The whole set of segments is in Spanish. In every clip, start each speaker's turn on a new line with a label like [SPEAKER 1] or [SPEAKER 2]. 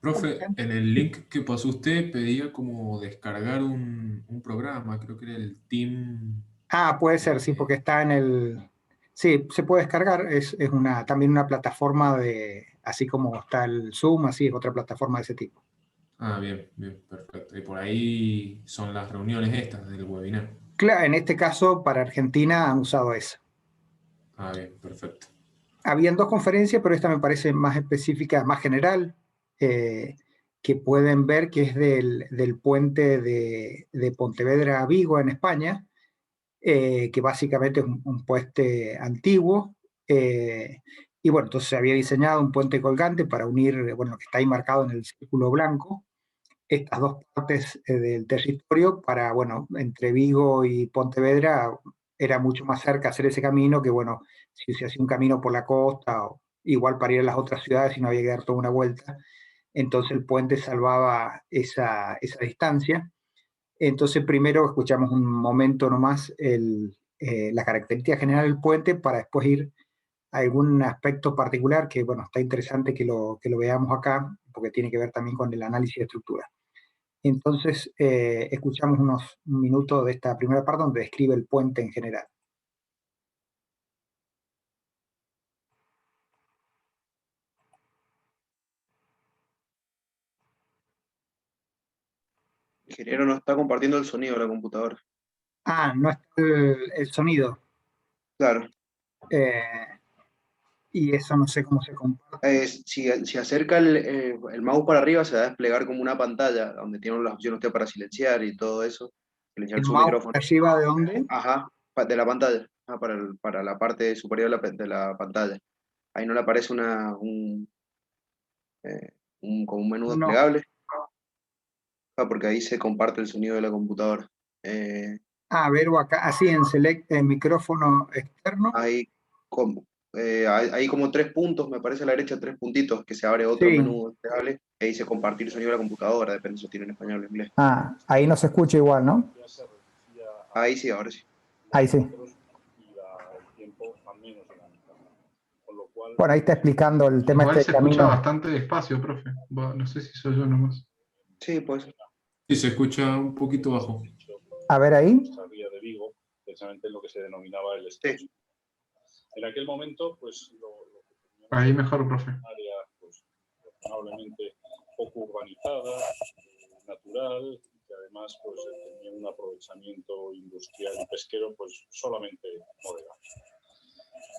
[SPEAKER 1] Profe, en el link que pasó usted pedía como descargar un programa, creo que era el Team.
[SPEAKER 2] Ah, puede ser, sí,
[SPEAKER 1] eh,
[SPEAKER 2] porque está en el... Sí, se puede descargar, es también una plataforma de, así como está el Zoom, así es otra plataforma de ese tipo.
[SPEAKER 1] bien, bien, perfecto. Y por ahí son las reuniones estas del webinar.
[SPEAKER 2] Claro, en este caso, para Argentina han usado esa.
[SPEAKER 1] Bien, perfecto.
[SPEAKER 2] Habían dos conferencias, pero esta me parece más específica, más general, eh, que pueden ver que es del puente de Pontevedra a Vigo en España, que básicamente es un puente antiguo. eh, y bueno, entonces se había diseñado un puente colgante para unir, bueno, lo que está ahí marcado en el círculo blanco, estas dos partes del territorio para, bueno, entre Vigo y Pontevedra era mucho más cerca hacer ese camino que, bueno, si se hacía un camino por la costa o igual para ir a las otras ciudades y no había que dar toda una vuelta. Entonces el puente salvaba esa distancia. Entonces primero escuchamos un momento nomás la característica general del puente para después ir a algún aspecto particular que, bueno, está interesante que lo veamos acá porque tiene que ver también con el análisis de estructura. Entonces, escuchamos un minuto de esta primera parte donde describe el puente en general.
[SPEAKER 3] Ingeniero no está compartiendo el sonido de la computadora.
[SPEAKER 2] Ah, no está el sonido.
[SPEAKER 3] Claro.
[SPEAKER 2] eh, y eso no sé cómo se comparte.
[SPEAKER 3] Si acerca el mouse para arriba, se va a desplegar como una pantalla donde tiene las opciones usted para silenciar y todo eso. Silenciar
[SPEAKER 2] ¿El
[SPEAKER 3] su
[SPEAKER 2] mouse
[SPEAKER 3] micrófono.
[SPEAKER 2] arriba de dónde?
[SPEAKER 3] Ajá, de la pantalla. Para la parte superior de la pantalla. Ahí no le aparece como un menú
[SPEAKER 2] No.
[SPEAKER 3] desplegable. Porque ahí se comparte el sonido de la computadora. Eh,
[SPEAKER 2] Ah, verbo acá, así en select micrófono externo.
[SPEAKER 3] hay, como, hay como tres puntos, me parece a la derecha, tres puntitos, que se abre otro
[SPEAKER 2] Sí.
[SPEAKER 3] menú desplegable. E dice compartir sonido de la computadora, depende si tiene en español o en inglés.
[SPEAKER 2] Ah, ahí no se escucha igual, ¿no?
[SPEAKER 3] Ahí sí, ahora sí.
[SPEAKER 2] Ahí sí. Bueno, ahí está explicando el tema
[SPEAKER 4] Igual
[SPEAKER 2] este
[SPEAKER 4] se
[SPEAKER 2] del
[SPEAKER 4] escucha
[SPEAKER 2] camino.
[SPEAKER 4] bastante despacio, profe. No sé si soy yo nomás.
[SPEAKER 3] Sí, pues.
[SPEAKER 1] Sí, se escucha un poquito bajo.
[SPEAKER 2] A ver ahí.
[SPEAKER 5] de Vigo, precisamente en lo que se denominaba el
[SPEAKER 3] estrecho.
[SPEAKER 5] Sí. En aquel momento, pues
[SPEAKER 4] Ahí mejor, profe.
[SPEAKER 5] área pues, razonablemente poco urbanizada, natural, que además pues, tenía un aprovechamiento industrial y pesquero pues solamente moderado.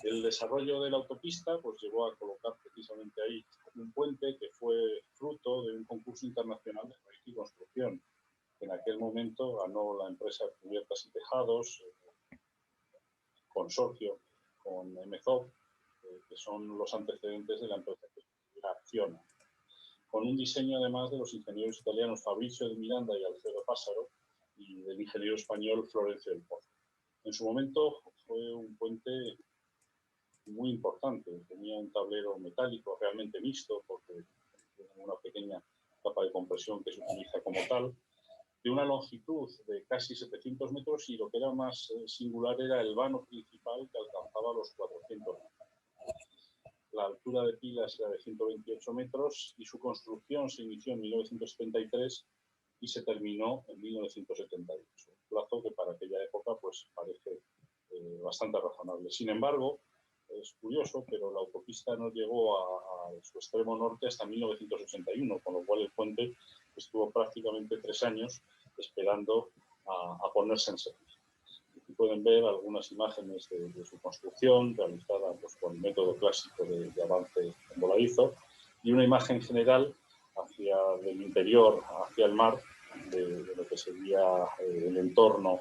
[SPEAKER 5] El desarrollo de la autopista pues, llevó a colocar precisamente ahí un puente que fue fruto de un concurso internacional de proyecto y construcción. En aquel momento ganó la empresa Cubiertas y Tejados, consorcio con MZOP, que son los antecedentes de la empresa que Acciona, con un diseño además de los ingenieros italianos Fabrizio de Miranda y Alfredo Pásaro y del ingeniero español Florencio del Pozo. En su momento fue un puente muy importante, tenía un tablero metálico realmente mixto porque tiene una pequeña capa de compresión que se utiliza como tal, de una longitud de casi 700 metros y lo que era más singular era el vano principal que alcanzaba los 400 metros. La altura de pilas era de 128 metros y su construcción se inició en 1973 y se terminó en 1978. Un plazo que para aquella época pues, parece bastante razonable. Sin embargo, es curioso, pero la autopista no llegó a su extremo norte hasta 1981, con lo cual el puente estuvo prácticamente 3 años esperando a ponerse en servicio. Aquí pueden ver algunas imágenes de su construcción realizada pues, con el método clásico de avance en voladizo y una imagen general del interior hacia el mar de lo que sería el entorno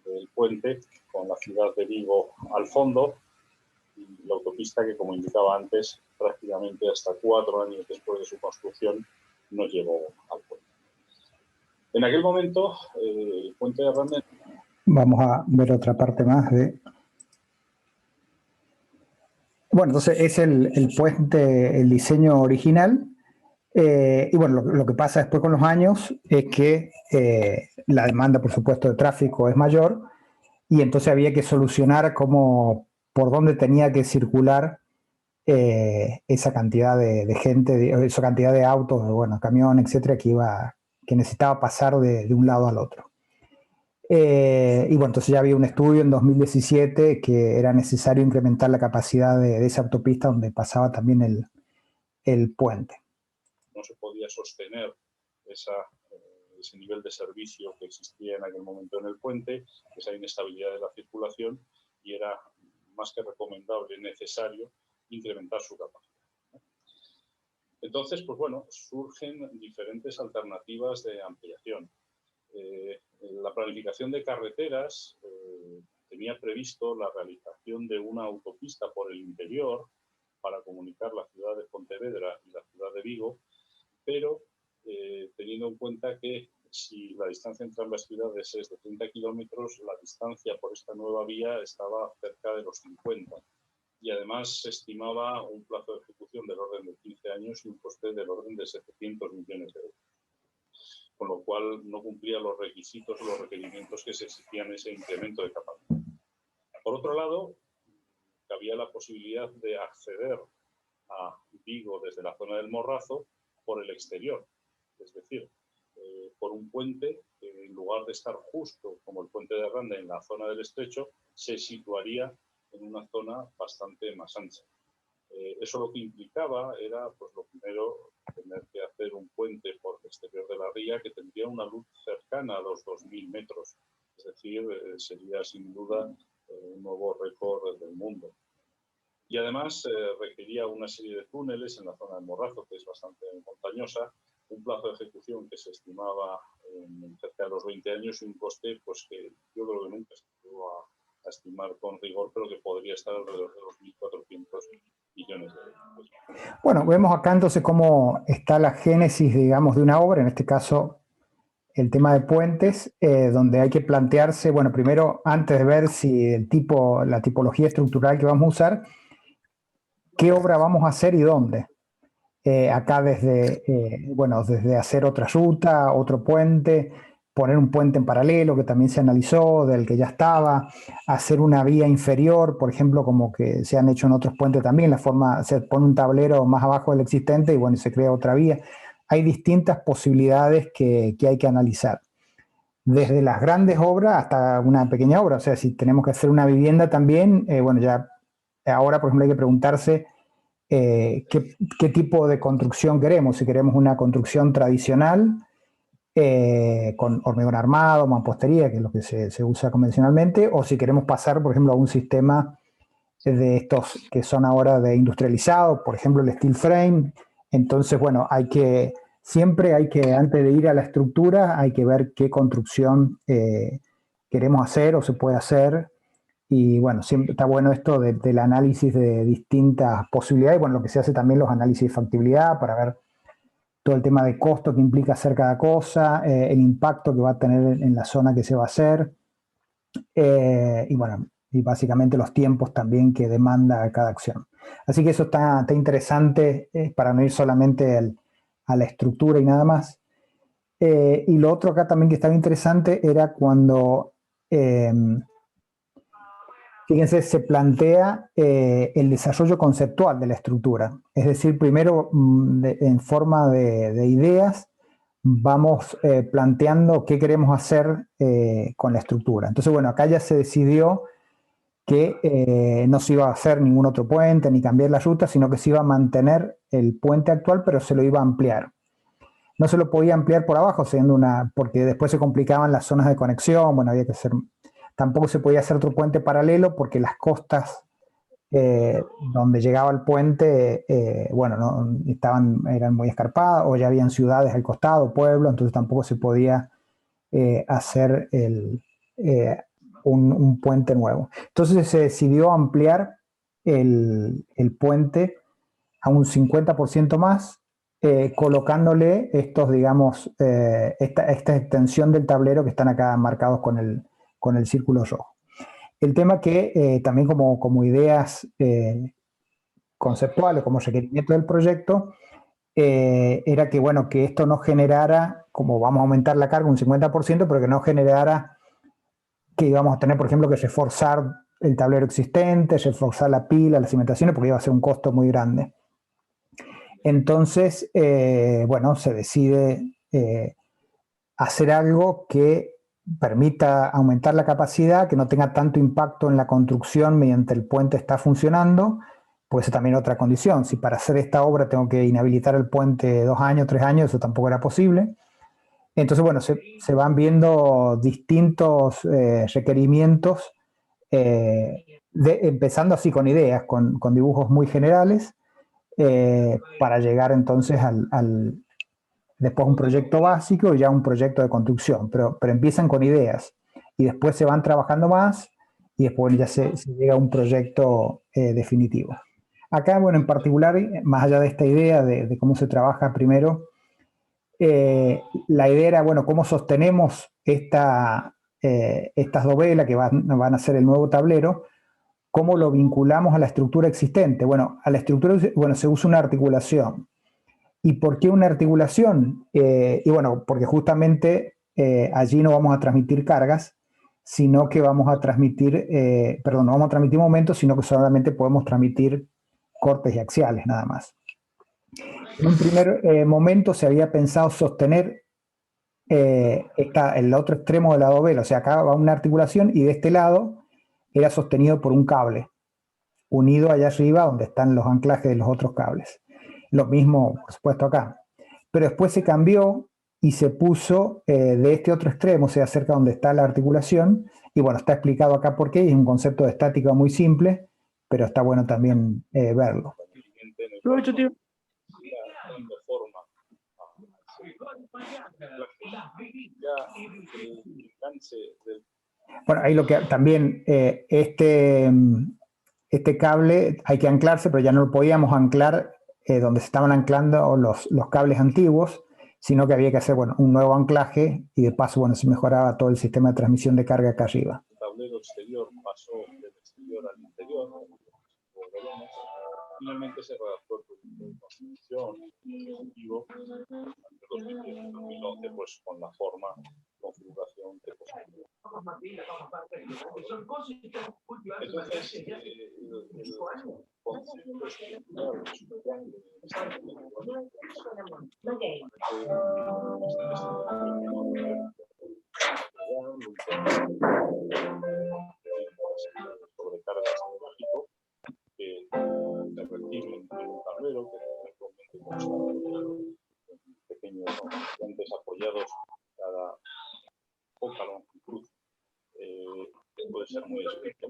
[SPEAKER 5] del puente con la ciudad de Vigo al fondo y la autopista que, como indicaba antes, prácticamente hasta 4 años después de su construcción no llegó al puente. En aquel momento, el puente de Rande...
[SPEAKER 2] Vamos a ver otra parte más de... Bueno, entonces es el puente, el diseño original. Y bueno, lo que pasa después con los años es que la demanda, por supuesto, de tráfico es mayor y entonces había que solucionar por dónde tenía que circular esa cantidad de gente, esa cantidad de autos, bueno, camión, etcétera, que necesitaba pasar de un lado al otro. Y bueno, entonces ya había un estudio en 2017 que era necesario incrementar la capacidad de esa autopista donde pasaba también el puente.
[SPEAKER 5] No se podía sostener ese nivel de servicio que existía en aquel momento en el puente, esa inestabilidad de la circulación, y era más que recomendable, necesario, incrementar su capacidad. Entonces, pues bueno, surgen diferentes alternativas de ampliación. La planificación de carreteras tenía previsto la realización de una autopista por el interior para comunicar la ciudad de Pontevedra y la ciudad de Vigo, pero teniendo en cuenta que si la distancia entre ambas ciudades es de 30 kilómetros, la distancia por esta nueva vía estaba cerca de los 50. Y además se estimaba un plazo de ejecución del orden de 15 años y un coste del orden de 700 millones de euros. Con lo cual no cumplía los requisitos o los requerimientos que se exigían ese incremento de capacidad. Por otro lado, había la posibilidad de acceder a Vigo desde la zona del Morrazo por el exterior, es decir, por un puente que en lugar de estar justo como el puente de Randa en la zona del estrecho, se situaría en una zona bastante más ancha. Eso lo que implicaba era, pues lo primero, tener que hacer un puente por el exterior de la ría que tendría una luz cercana a los 2.000 metros. Es decir, sería sin duda un nuevo récord del mundo. Y además requería una serie de túneles en la zona del Morrazo, que es bastante montañosa, un plazo de ejecución que se estimaba en cerca de los 20 años y un coste pues, que yo creo que nunca se llegó a estimar con rigor, pero que podría estar alrededor de los 1.400 millones de euros.
[SPEAKER 2] Bueno, vemos acá entonces cómo está la génesis, digamos, de una obra, en este caso el tema de puentes, donde hay que plantearse, bueno, primero, antes de ver si la tipología estructural que vamos a usar, qué obra vamos a hacer y dónde. Acá desde hacer otra ruta, otro puente, poner un puente en paralelo que también se analizó, del que ya estaba, hacer una vía inferior, por ejemplo, como que se han hecho en otros puentes también, se pone un tablero más abajo del existente y bueno, se crea otra vía. Hay distintas posibilidades que hay que analizar. Desde las grandes obras hasta una pequeña obra, o sea, si tenemos que hacer una vivienda también, bueno, ya ahora, por ejemplo, hay que preguntarse qué tipo de construcción queremos, si queremos una construcción tradicional, con hormigón armado, mampostería, que es lo que se usa convencionalmente, o si queremos pasar, por ejemplo, a un sistema de estos que son ahora de industrializado, por ejemplo, el steel frame. Entonces, bueno, siempre hay que, antes de ir a la estructura, hay que ver qué construcción queremos hacer o se puede hacer. Y bueno, siempre está bueno esto del análisis de distintas posibilidades. Bueno, lo que se hace también los análisis de factibilidad para ver todo el tema de costo que implica hacer cada cosa, el impacto que va a tener en la zona que se va a hacer. Y bueno, y básicamente los tiempos también que demanda cada acción. Así que eso está interesante para no ir solamente a la estructura y nada más. Y lo otro acá también que estaba interesante era cuando, fíjense, se plantea el desarrollo conceptual de la estructura. Es decir, primero en forma de ideas, vamos planteando qué queremos hacer con la estructura. Entonces, bueno, acá ya se decidió que no se iba a hacer ningún otro puente ni cambiar la ruta, sino que se iba a mantener el puente actual, pero se lo iba a ampliar. No se lo podía ampliar por abajo, porque después se complicaban las zonas de conexión, bueno, había que hacer, tampoco se podía hacer otro puente paralelo porque las costas donde llegaba el puente, bueno, eran muy escarpadas, o ya habían ciudades al costado, pueblos, entonces tampoco se podía hacer un puente nuevo. Entonces se decidió ampliar el puente a un 50% más, colocándole estos, digamos, esta extensión del tablero que están acá marcados con el círculo rojo. El tema que también como ideas conceptuales, como requerimiento del proyecto, era que, bueno, que esto no generara, como vamos a aumentar la carga un 50%, pero que no generara que íbamos a tener, por ejemplo, que reforzar el tablero existente, reforzar la pila, las cimentaciones, porque iba a ser un costo muy grande. Entonces, bueno, se decide hacer algo que permita aumentar la capacidad, que no tenga tanto impacto en la construcción mediante el puente está funcionando. Puede ser también otra condición. Si para hacer esta obra tengo que inhabilitar el puente 2 años, 3 años, eso tampoco era posible. Entonces, bueno, se van viendo distintos requerimientos, empezando así con ideas, con dibujos muy generales, para llegar entonces después un proyecto básico y ya un proyecto de construcción, pero empiezan con ideas y después se van trabajando más y después ya se llega a un proyecto definitivo. Acá, bueno, en particular, más allá de esta idea de cómo se trabaja primero, la idea era, bueno, cómo sostenemos estas dovelas que van a ser el nuevo tablero, cómo lo vinculamos a la estructura existente. Bueno, a la estructura, bueno, se usa una articulación. ¿Y por qué una articulación? Y bueno, porque justamente allí no vamos a transmitir cargas, sino que vamos a transmitir, no vamos a transmitir momentos, sino que solamente podemos transmitir cortes y axiales nada más. En un primer momento se había pensado sostener el otro extremo de la dovela, o sea, acá va una articulación y de este lado era sostenido por un cable unido allá arriba donde están los anclajes de los otros cables. Lo mismo, por supuesto, acá. Pero después se cambió y se puso de este otro extremo, o sea, cerca donde está la articulación, y bueno, está explicado acá por qué, es un concepto de estática muy simple, pero está bueno también verlo. Bueno, ahí lo que también, este cable hay que anclarse, pero ya no lo podíamos anclar donde se estaban anclando los cables antiguos, sino que había que hacer, bueno, un nuevo anclaje y de paso, bueno, se mejoraba todo el sistema de transmisión de carga acá arriba.
[SPEAKER 5] El tablero exterior pasó del exterior al interior, finalmente se redactó el proyecto de construcción ejecutivo entre 2010 y 2011, pues con la forma, configuración que posterior. Entonces, el concepto sobrecargas de tráfico que se reciben en un tablero que actualmente consta de pequeños puentes apoyados cada poca longitud, puede ser muy estricto.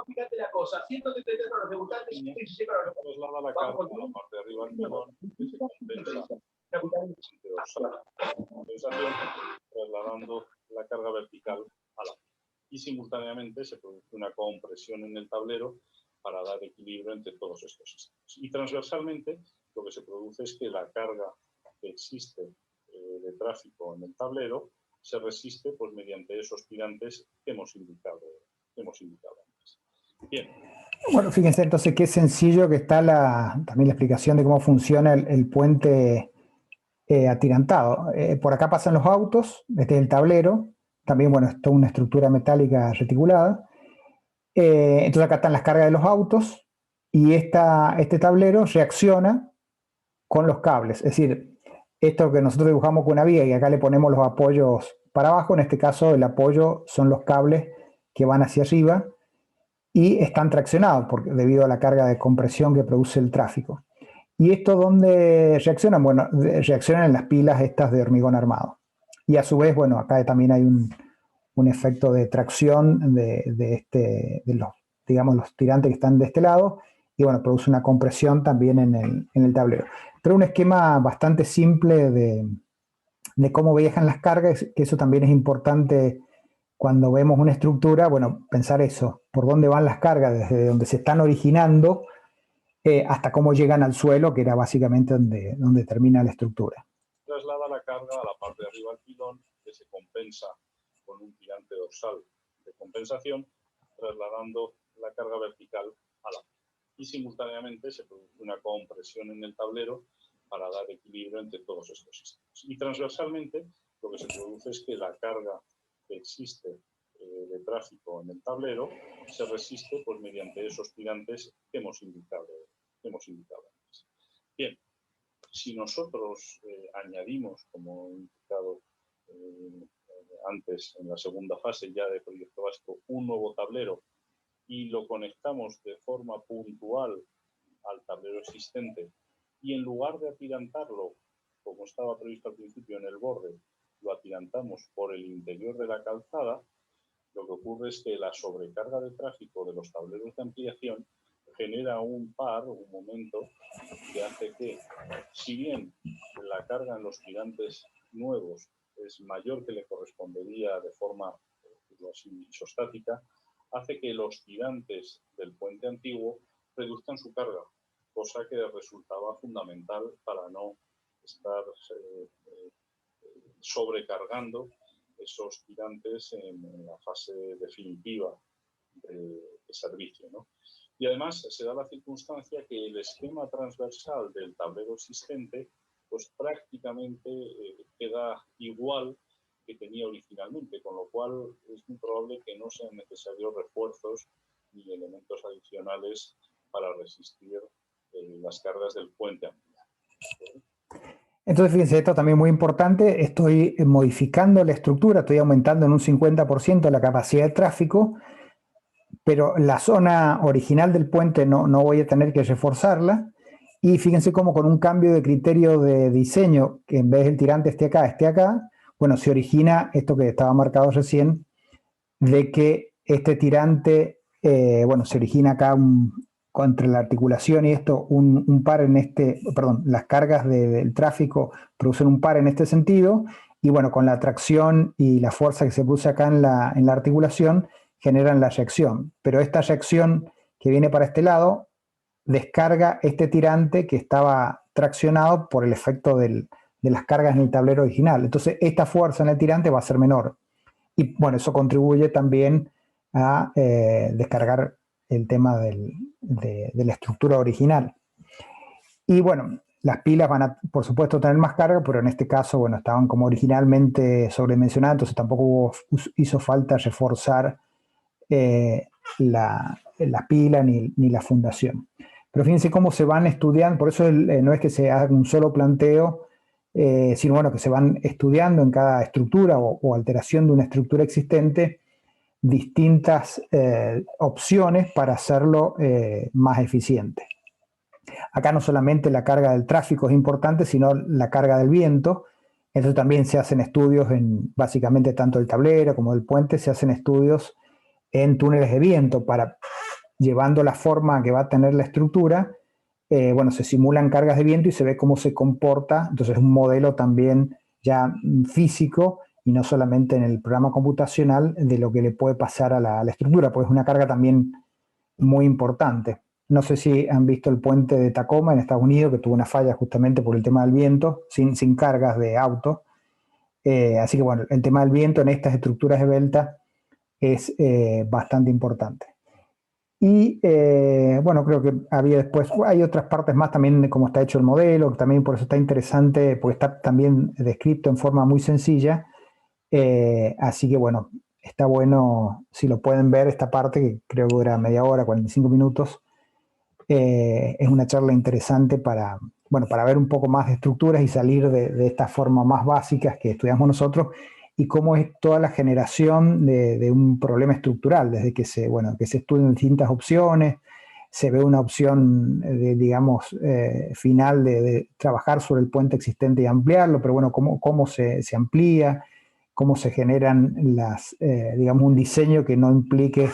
[SPEAKER 6] Fíjate la cosa, 173 para los debutantes y 16 para los
[SPEAKER 5] traslada la carga a la parte de arriba del pilón que se compensa trasladando la carga vertical a la y simultáneamente se produce una compresión en el tablero para dar equilibrio entre todos estos sistemas. Y transversalmente lo que se produce es que la carga que existe de tráfico en el tablero se resiste pues, mediante esos tirantes que hemos indicado antes. Bien.
[SPEAKER 2] Bueno, fíjense entonces qué sencillo que está también la explicación de cómo funciona el puente atirantado. Por acá pasan los autos, este es el tablero, también, bueno, esto es una estructura metálica reticulada. Entonces acá están las cargas de los autos y este tablero reacciona con los cables. Es decir, esto que nosotros dibujamos con una viga y acá le ponemos los apoyos para abajo, en este caso el apoyo son los cables que van hacia arriba y están traccionados debido a la carga de compresión que produce el tráfico. ¿Y esto dónde reaccionan? Bueno, reaccionan en las pilas estas de hormigón armado. Y a su vez, bueno, acá también hay un efecto de tracción de los tirantes que están de este lado y bueno, produce una compresión también en el tablero. Pero un esquema bastante simple de cómo viajan las cargas, que eso también es importante cuando vemos una estructura, bueno, pensar eso, por dónde van las cargas, desde donde se están originando hasta cómo llegan al suelo, que era básicamente donde termina la estructura.
[SPEAKER 5] Traslada la carga a la parte de arriba del pilón, que se compensa con un tirante dorsal de compensación, trasladando la carga vertical a la y simultáneamente se produce una compresión en el tablero para dar equilibrio entre todos estos sistemas. Y transversalmente lo que se produce es que la carga que existe de tráfico en el tablero se resiste pues, mediante esos tirantes que hemos indicado antes. Bien, si nosotros añadimos, como he indicado antes en la segunda fase ya de Proyecto Básico, un nuevo tablero y lo conectamos de forma puntual al tablero existente y en lugar de atirantarlo, como estaba previsto al principio en el borde, lo atirantamos por el interior de la calzada, lo que ocurre es que la sobrecarga de tráfico de los tableros de ampliación genera un momento que hace que, si bien la carga en los tirantes nuevos es mayor que le correspondería de forma así, isostática, hace que los tirantes del puente antiguo reduzcan su carga, cosa que resultaba fundamental para no estar sobrecargando esos tirantes en la fase definitiva de servicio, ¿no? Y además se da la circunstancia que el esquema transversal del tablero existente pues prácticamente queda igual que tenía originalmente, con lo cual es muy probable que no sean necesarios refuerzos ni elementos adicionales para resistir las cargas del puente ampliado.
[SPEAKER 2] Entonces, fíjense, esto también es muy importante, estoy modificando la estructura, estoy aumentando en un 50% la capacidad de tráfico, pero la zona original del puente no voy a tener que reforzarla, y fíjense cómo con un cambio de criterio de diseño, que en vez del tirante esté acá, bueno, se origina esto que estaba marcado recién, de que este tirante, bueno, se origina acá entre la articulación y esto, un par en las cargas del tráfico producen un par en este sentido, y bueno, con la tracción y la fuerza que se produce acá en la articulación, generan la eyección. Pero esta eyección que viene para este lado, descarga este tirante que estaba traccionado por el efecto de las cargas en el tablero original. Entonces, esta fuerza en el tirante va a ser menor. Y bueno, eso contribuye también a descargar el tema de la estructura original. Y bueno, las pilas van a, por supuesto, tener más carga, pero en este caso, bueno, estaban como originalmente sobredimensionadas, entonces tampoco hizo falta reforzar la pila ni la fundación. Pero fíjense cómo se van estudiando, por eso no es que se haga un solo planteo, sino bueno, que se van estudiando en cada estructura o alteración de una estructura existente distintas opciones para hacerlo más eficiente. Acá no solamente la carga del tráfico es importante, sino la carga del viento. Entonces también se hacen estudios en básicamente tanto el tablero como del puente, se hacen estudios en túneles de viento para, llevando la forma que va a tener la estructura, bueno, se simulan cargas de viento y se ve cómo se comporta. Entonces es un modelo también ya físico y no solamente en el programa computacional de lo que le puede pasar a la estructura, porque es una carga también muy importante. No sé si han visto el puente de Tacoma en Estados Unidos, que tuvo una falla justamente por el tema del viento, sin cargas de auto. Así que bueno, el tema del viento en estas estructuras esbeltas es bastante importante. Y bueno, creo que había después, hay otras partes más también de cómo está hecho el modelo, que también por eso está interesante, porque está también descrito en forma muy sencilla. Así que bueno, está bueno si lo pueden ver esta parte, que creo que dura media hora, 45 minutos. Es una charla interesante para ver un poco más de estructuras y salir de estas formas más básicas que estudiamos nosotros, y cómo es toda la generación de un problema estructural, desde que se estudian distintas opciones, se ve una opción, final de trabajar sobre el puente existente y ampliarlo, pero bueno, cómo se amplía, cómo se generan un diseño que no implique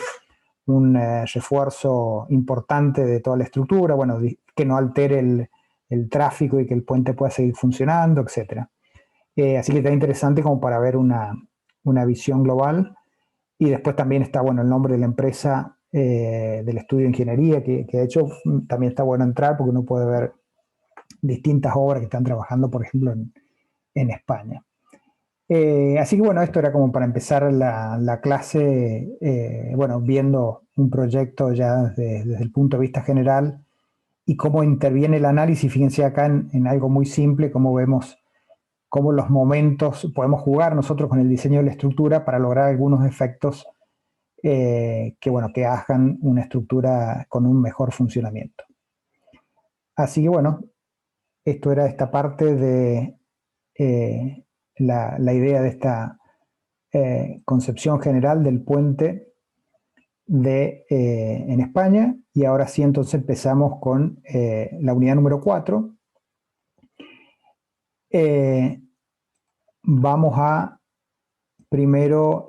[SPEAKER 2] un refuerzo importante de toda la estructura, bueno, que no altere el tráfico y que el puente pueda seguir funcionando, etc. Así que está interesante como para ver una visión global. Y después también está bueno el nombre de la empresa del estudio de ingeniería que ha hecho, también está bueno entrar porque uno puede ver distintas obras que están trabajando, por ejemplo, en España. Así que bueno, esto era como para empezar la clase, viendo un proyecto ya desde el punto de vista general y cómo interviene el análisis. Fíjense acá en algo muy simple, cómo vemos cómo los momentos podemos jugar nosotros con el diseño de la estructura para lograr algunos efectos que hagan una estructura con un mejor funcionamiento. Así que bueno, esto era esta parte de la idea de esta concepción general del puente en España. Y ahora sí, entonces empezamos con la unidad número 4. Vamos a primero,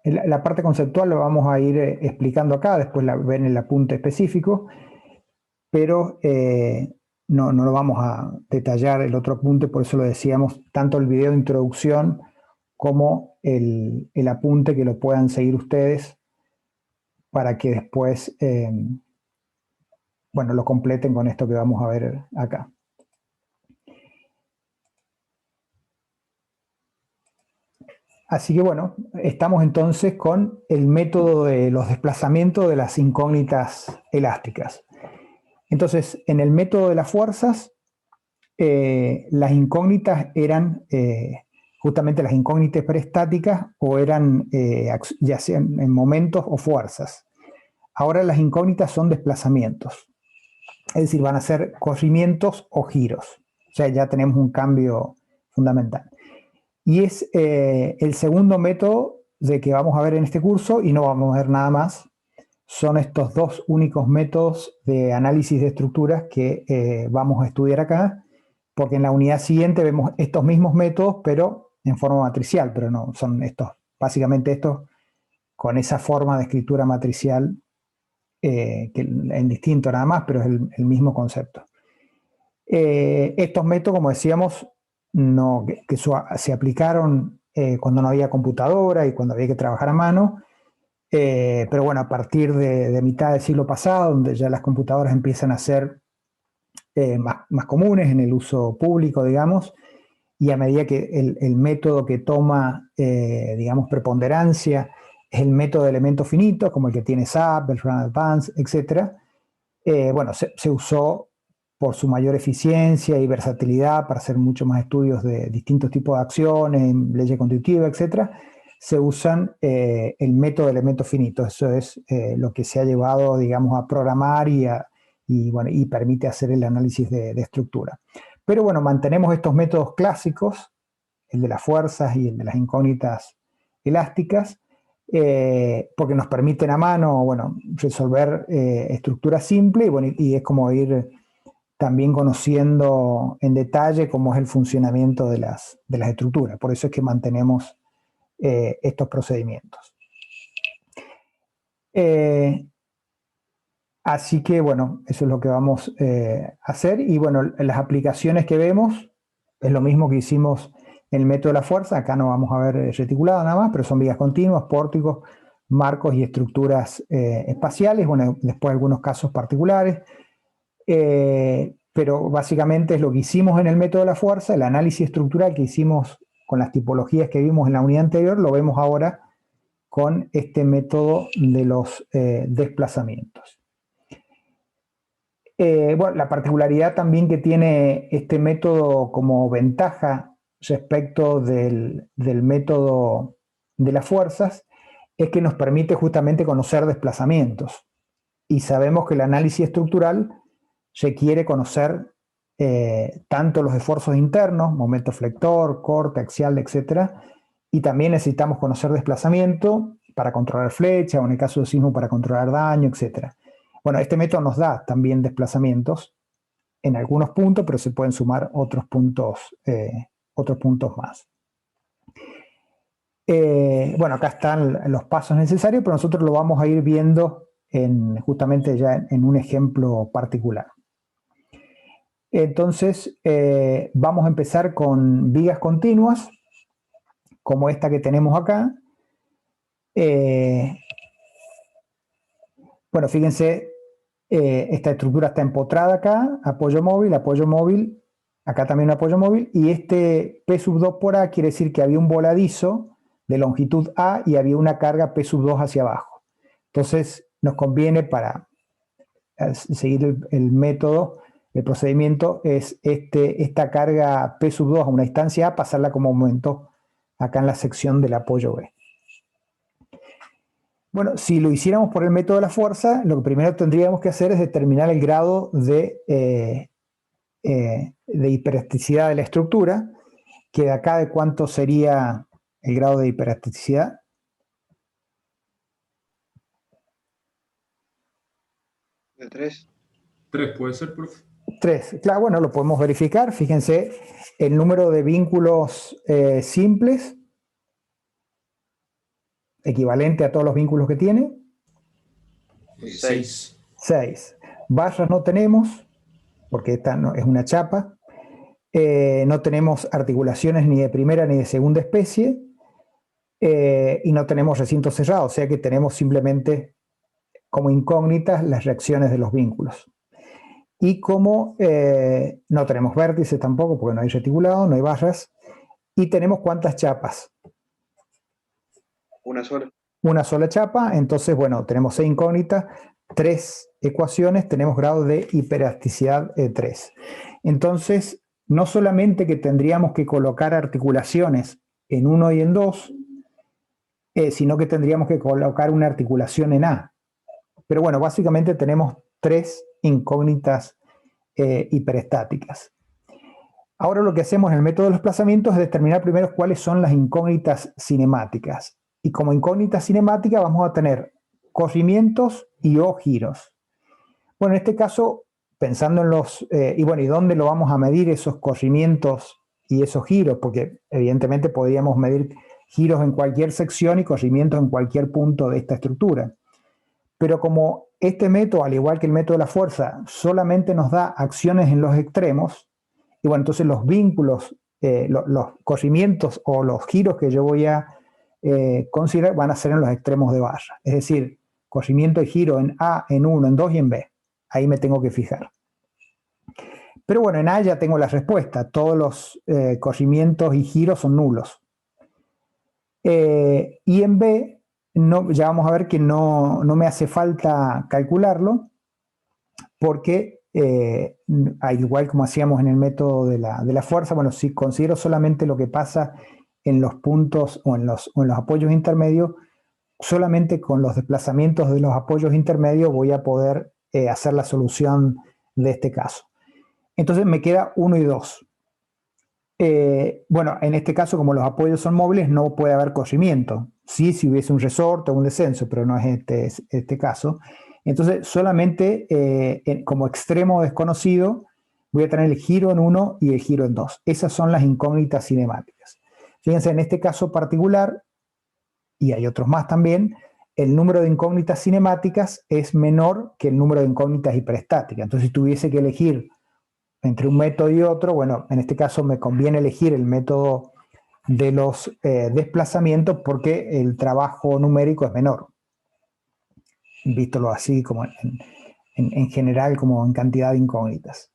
[SPEAKER 2] la parte conceptual la vamos a ir explicando acá, después la ven el apunte específico, pero no lo vamos a detallar el otro apunte, por eso lo decíamos, tanto el video de introducción como el apunte, que lo puedan seguir ustedes para que después lo completen con esto que vamos a ver acá. Así que bueno, estamos entonces con el método de los desplazamientos de las incógnitas elásticas. Entonces, en el método de las fuerzas, las incógnitas eran justamente las incógnitas preestáticas, o eran ya sean en momentos o fuerzas. Ahora las incógnitas son desplazamientos, es decir, van a ser corrimientos o giros. O sea, ya tenemos un cambio fundamental. Y es el segundo método de que vamos a ver en este curso, y no vamos a ver nada más. Son estos dos únicos métodos de análisis de estructuras que vamos a estudiar acá, porque en la unidad siguiente vemos estos mismos métodos, pero en forma matricial, pero no, son estos, básicamente estos, con esa forma de escritura matricial, que en distinto nada más, pero es el mismo concepto. Estos métodos, como decíamos, que se aplicaron cuando no había computadora y cuando había que trabajar a mano, pero bueno, a partir de mitad del siglo pasado, donde ya las computadoras empiezan a ser más comunes en el uso público, digamos, y a medida que el método que toma, digamos, preponderancia es el método de elementos finitos, como el que tiene SAP, el Run Advanced, etc. Se usó por su mayor eficiencia y versatilidad para hacer mucho más estudios de distintos tipos de acciones, leyes constitutivas, etc. Se usan el método de elementos finitos. Eso es lo que se ha llevado, digamos, a programar y permite hacer el análisis de estructura. Pero bueno, mantenemos estos métodos clásicos, el de las fuerzas y el de las incógnitas elásticas, porque nos permiten a mano, resolver estructuras simples, y es como ir también conociendo en detalle cómo es el funcionamiento de las estructuras. Por eso es que mantenemos estos procedimientos. Así que bueno, eso es lo que vamos a hacer. Y bueno, las aplicaciones que vemos es lo mismo que hicimos en el método de la fuerza. Acá no vamos a ver reticulado nada más, pero son vigas continuas, pórticos, marcos y estructuras espaciales. Bueno, después algunos casos particulares. Pero básicamente es lo que hicimos en el método de la fuerza, el análisis estructural que hicimos con las tipologías que vimos en la unidad anterior, lo vemos ahora con este método de los desplazamientos. La particularidad también que tiene este método como ventaja respecto del método de las fuerzas es que nos permite justamente conocer desplazamientos. Y sabemos que el análisis estructural requiere conocer tanto los esfuerzos internos, momento flector, corte, axial, etc. Y también necesitamos conocer desplazamiento para controlar flecha, o en el caso de sismo para controlar daño, etc. Bueno, este método nos da también desplazamientos en algunos puntos, pero se pueden sumar otros puntos más. Acá están los pasos necesarios, pero nosotros lo vamos a ir viendo justamente ya en un ejemplo particular. Entonces, vamos a empezar con vigas continuas, como esta que tenemos acá. Fíjense, esta estructura está empotrada acá, apoyo móvil, acá también un apoyo móvil, y este P sub 2 por A quiere decir que había un voladizo de longitud A y había una carga P sub 2 hacia abajo. Entonces, nos conviene para seguir el método, el procedimiento es esta carga P sub 2 a una distancia A, pasarla como momento acá en la sección del apoyo B. Bueno, si lo hiciéramos por el método de la fuerza, lo que primero tendríamos que hacer es determinar el grado de hiperelasticidad de la estructura, que de acá de cuánto sería el grado de hiperelasticidad.
[SPEAKER 3] ¿De 3?
[SPEAKER 1] 3 puede ser, profe.
[SPEAKER 2] 3. Claro, bueno, lo podemos verificar. Fíjense, el número de vínculos simples, equivalente a todos los vínculos que tiene.
[SPEAKER 1] 6.
[SPEAKER 2] 6. Barras no tenemos, porque esta no, es una chapa. No tenemos articulaciones ni de primera ni de segunda especie. Y no tenemos recintos cerrados, o sea que tenemos simplemente como incógnitas las reacciones de los vínculos. Y como no tenemos vértices tampoco, porque no hay reticulado, no hay barras. Y tenemos ¿cuántas chapas?
[SPEAKER 3] Una sola.
[SPEAKER 2] Una sola chapa, entonces, bueno, tenemos 6 incógnitas, 3 ecuaciones, tenemos grado de hiperelasticidad 3. Entonces, no solamente que tendríamos que colocar articulaciones en 1 y en 2, sino que tendríamos que colocar una articulación en A. Pero bueno, básicamente tenemos 3 incógnitas hiperestáticas. Ahora lo que hacemos en el método de los desplazamientos es determinar primero cuáles son las incógnitas cinemáticas. Y como incógnita cinemática vamos a tener corrimientos y o giros. Bueno, en este caso, pensando en los... ¿y dónde lo vamos a medir esos corrimientos y esos giros? Porque evidentemente podríamos medir giros en cualquier sección y corrimientos en cualquier punto de esta estructura. Pero como este método, al igual que el método de la fuerza, solamente nos da acciones en los extremos, y bueno, entonces los vínculos, los corrimientos o los giros que yo voy a considerar van a ser en los extremos de barra. Es decir, corrimiento y giro en A, en 1, en 2 y en B. Ahí me tengo que fijar. Pero bueno, en A ya tengo la respuesta. Todos los corrimientos y giros son nulos. Y en B, ya vamos a ver que no me hace falta calcularlo, porque igual como hacíamos en el método de la fuerza, bueno, si considero solamente lo que pasa en los puntos o en los apoyos intermedios, solamente con los desplazamientos de los apoyos intermedios voy a poder hacer la solución de este caso. Entonces me queda 1 y 2. Bueno, en este caso, como los apoyos son móviles, no puede haber corrimiento. Sí, si hubiese un resorte o un descenso, pero no es este caso. Entonces, solamente como extremo desconocido, voy a tener el giro en 1 y el giro en 2. Esas son las incógnitas cinemáticas. Fíjense, en este caso particular, y hay otros más también, el número de incógnitas cinemáticas es menor que el número de incógnitas hiperestáticas. Entonces, si tuviese que elegir entre un método y otro, bueno, en este caso me conviene elegir el método de los desplazamientos porque el trabajo numérico es menor, vístolo así como en general, como en cantidad de incógnitas.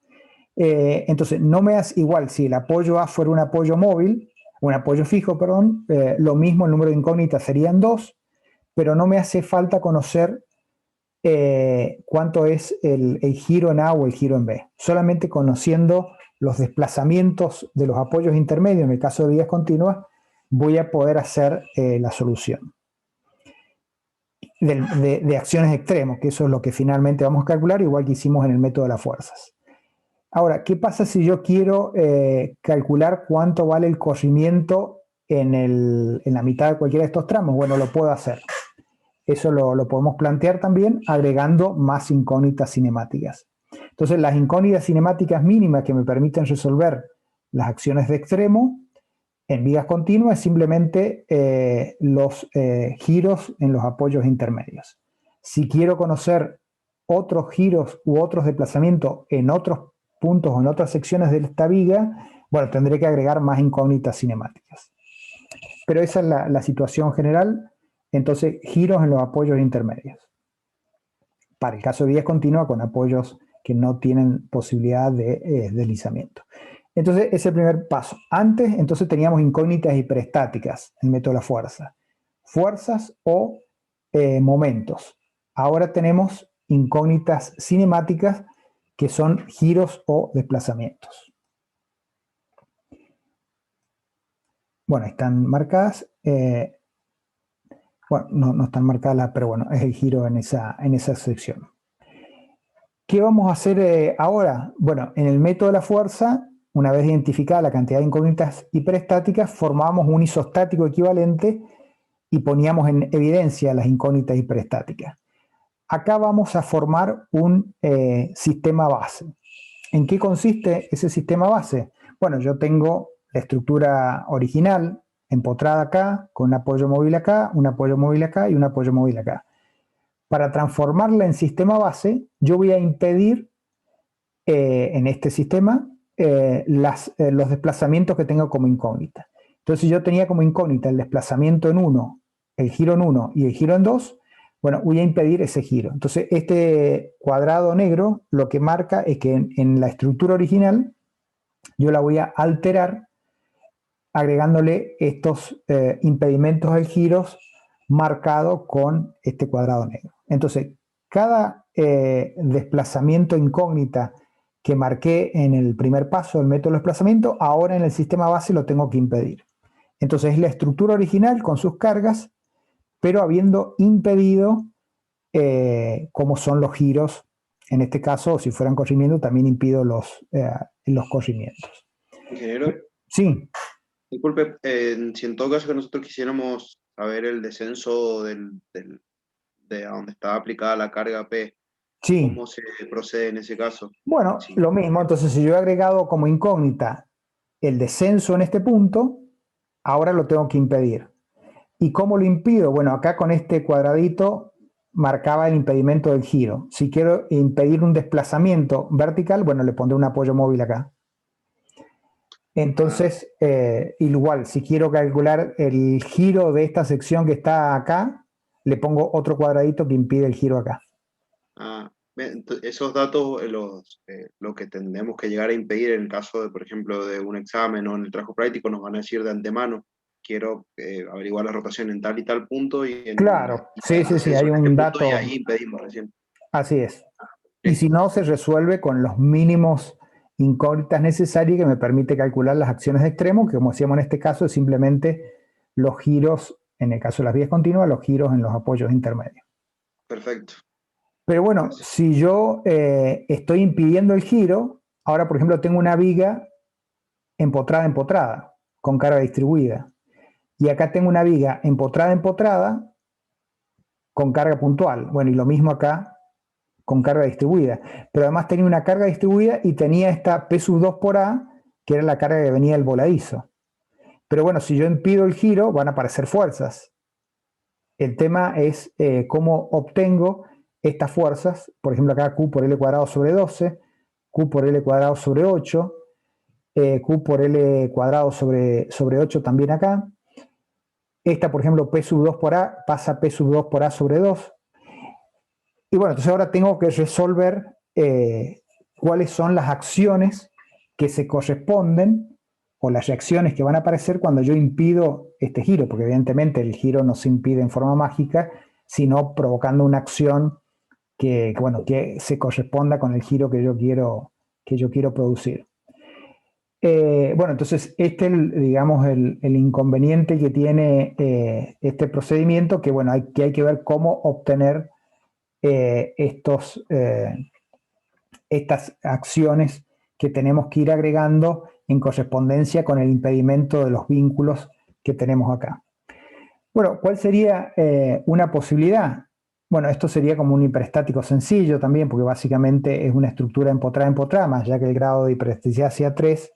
[SPEAKER 2] Entonces, no me hace igual si el apoyo A fuera un apoyo móvil, un apoyo fijo, perdón, lo mismo el número de incógnitas serían 2, pero no me hace falta conocer cuánto es el giro en A o el giro en B. Solamente conociendo los desplazamientos de los apoyos intermedios, en el caso de vías continuas, voy a poder hacer la solución de acciones extremos, que eso es lo que finalmente vamos a calcular, igual que hicimos en el método de las fuerzas. Ahora, ¿qué pasa si yo quiero calcular cuánto vale el corrimiento en la mitad de cualquiera de estos tramos? Bueno, lo puedo hacer. Eso lo podemos plantear también agregando más incógnitas cinemáticas. Entonces, las incógnitas cinemáticas mínimas que me permiten resolver las acciones de extremo en vigas continuas es simplemente los giros en los apoyos intermedios. Si quiero conocer otros giros u otros desplazamientos en otros puntos o en otras secciones de esta viga, bueno, tendré que agregar más incógnitas cinemáticas. Pero esa es la situación general. Entonces, giros en los apoyos intermedios. Para el caso de vías continuas con apoyos que no tienen posibilidad de deslizamiento. Entonces, ese es el primer paso. Antes, entonces, teníamos incógnitas hiperestáticas en el método de la fuerza. Fuerzas o momentos. Ahora tenemos incógnitas cinemáticas que son giros o desplazamientos. Bueno, están marcadas. Bueno, no están marcadas, pero bueno, es el giro en esa sección. ¿Qué vamos a hacer ahora? Bueno, en el método de la fuerza, una vez identificada la cantidad de incógnitas hiperestáticas, formábamos un isostático equivalente y poníamos en evidencia las incógnitas hiperestáticas. Acá vamos a formar un sistema base. ¿En qué consiste ese sistema base? Bueno, yo tengo la estructura original empotrada acá, con un apoyo móvil acá, un apoyo móvil acá y un apoyo móvil acá. Para transformarla en sistema base, yo voy a impedir en este sistema los desplazamientos que tengo como incógnita. Entonces, si yo tenía como incógnita el desplazamiento en 1, el giro en 1 y el giro en 2, bueno, voy a impedir ese giro. Entonces, este cuadrado negro lo que marca es que en la estructura original yo la voy a alterar agregándole estos impedimentos de giros marcados con este cuadrado negro. Entonces, cada desplazamiento incógnita que marqué en el primer paso del método de desplazamiento, ahora en el sistema base lo tengo que impedir. Entonces, es la estructura original con sus cargas, pero habiendo impedido cómo son los giros. En este caso, si fueran corrimientos, también impido los corrimientos.
[SPEAKER 3] Ingeniero,
[SPEAKER 2] Sí.
[SPEAKER 3] disculpe, si en todo caso que nosotros quisiéramos saber el descenso de a donde está aplicada la carga P,
[SPEAKER 2] Sí.
[SPEAKER 3] ¿cómo se procede en ese caso?
[SPEAKER 2] Bueno,
[SPEAKER 3] Sí.
[SPEAKER 2] lo mismo. Entonces, si yo he agregado como incógnita el descenso en este punto, ahora lo tengo que impedir. ¿Y cómo lo impido? Bueno, acá con este cuadradito marcaba el impedimento del giro. Si quiero impedir un desplazamiento vertical, bueno, le pondré un apoyo móvil acá. Entonces, igual, si quiero calcular el giro de esta sección que está acá, le pongo otro cuadradito que impide el giro acá.
[SPEAKER 3] Bien, esos datos, lo que tendremos que llegar a impedir en el caso de, por ejemplo, de un examen o en el trabajo práctico, nos van a decir de antemano, quiero averiguar la rotación en tal y tal punto
[SPEAKER 2] Claro, sí, hay
[SPEAKER 3] en este
[SPEAKER 2] un
[SPEAKER 3] punto, y
[SPEAKER 2] dato.
[SPEAKER 3] ahí impedimos recién.
[SPEAKER 2] Así es. Y si no, se resuelve con los mínimos incógnitas necesarias que me permite calcular las acciones de extremo, que como decíamos en este caso, es simplemente los giros, en el caso de las vías continuas, los giros en los apoyos intermedios.
[SPEAKER 3] Perfecto.
[SPEAKER 2] Pero bueno, si yo estoy impidiendo el giro, ahora por ejemplo tengo una viga empotrada, con carga distribuida. Y acá tengo una viga empotrada, con carga puntual. Bueno, y lo mismo acá con carga distribuida. Pero además tenía una carga distribuida y tenía esta P sub 2 por A, que era la carga que venía del voladizo. Pero bueno, si yo impido el giro, van a aparecer fuerzas. El tema es cómo obtengo estas fuerzas. Por ejemplo, acá Q por L cuadrado sobre 12, Q por L cuadrado sobre 8, Q por L cuadrado sobre 8 también acá. Esta, por ejemplo, P sub 2 por A pasa P sub 2 por A sobre 2. Y bueno, entonces ahora tengo que resolver cuáles son las acciones que se corresponden o las reacciones que van a aparecer cuando yo impido este giro, porque evidentemente el giro no se impide en forma mágica, sino provocando una acción que se corresponda con el giro que yo quiero producir. Bueno, entonces este es, digamos, el inconveniente que tiene este procedimiento, que bueno, hay que ver cómo obtener estas acciones que tenemos que ir agregando en correspondencia con el impedimento de los vínculos que tenemos acá. Bueno, ¿cuál sería una posibilidad? Bueno, esto sería como un hiperestático sencillo también, porque básicamente es una estructura empotrada, más ya que el grado de hiperestaticidad sea 3,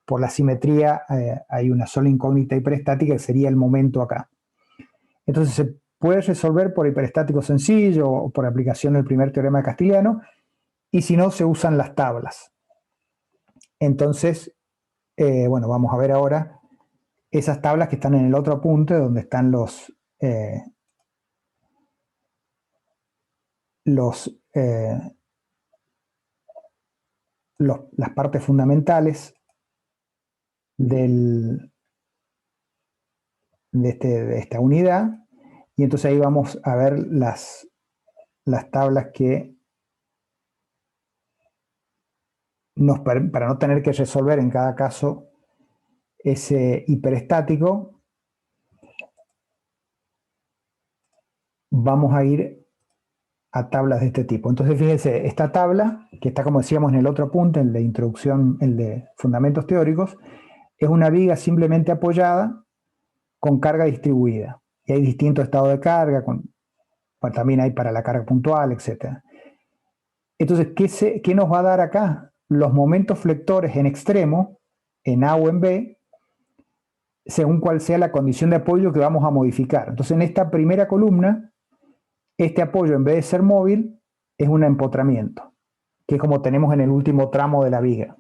[SPEAKER 2] por la simetría hay una sola incógnita hiperestática que sería el momento acá. Entonces se puede resolver por hiperestático sencillo o por aplicación del primer teorema de Castigliano, y si no, se usan las tablas. Entonces, bueno, vamos a ver ahora esas tablas que están en el otro apunte, donde están las partes fundamentales de esta unidad. Y entonces ahí vamos a ver las tablas que para no tener que resolver en cada caso ese hiperestático, vamos a ir a tablas de este tipo. Entonces, fíjense, esta tabla, que está como decíamos en el otro punto, el de introducción, el de fundamentos teóricos, es una viga simplemente apoyada con carga distribuida. Y hay distintos estados de carga, también hay para la carga puntual, etc. Entonces, ¿qué nos va a dar acá? Los momentos flectores en extremo, en A o en B, según cuál sea la condición de apoyo que vamos a modificar. Entonces, en esta primera columna, este apoyo, en vez de ser móvil, es un empotramiento, que es como tenemos en el último tramo de la viga.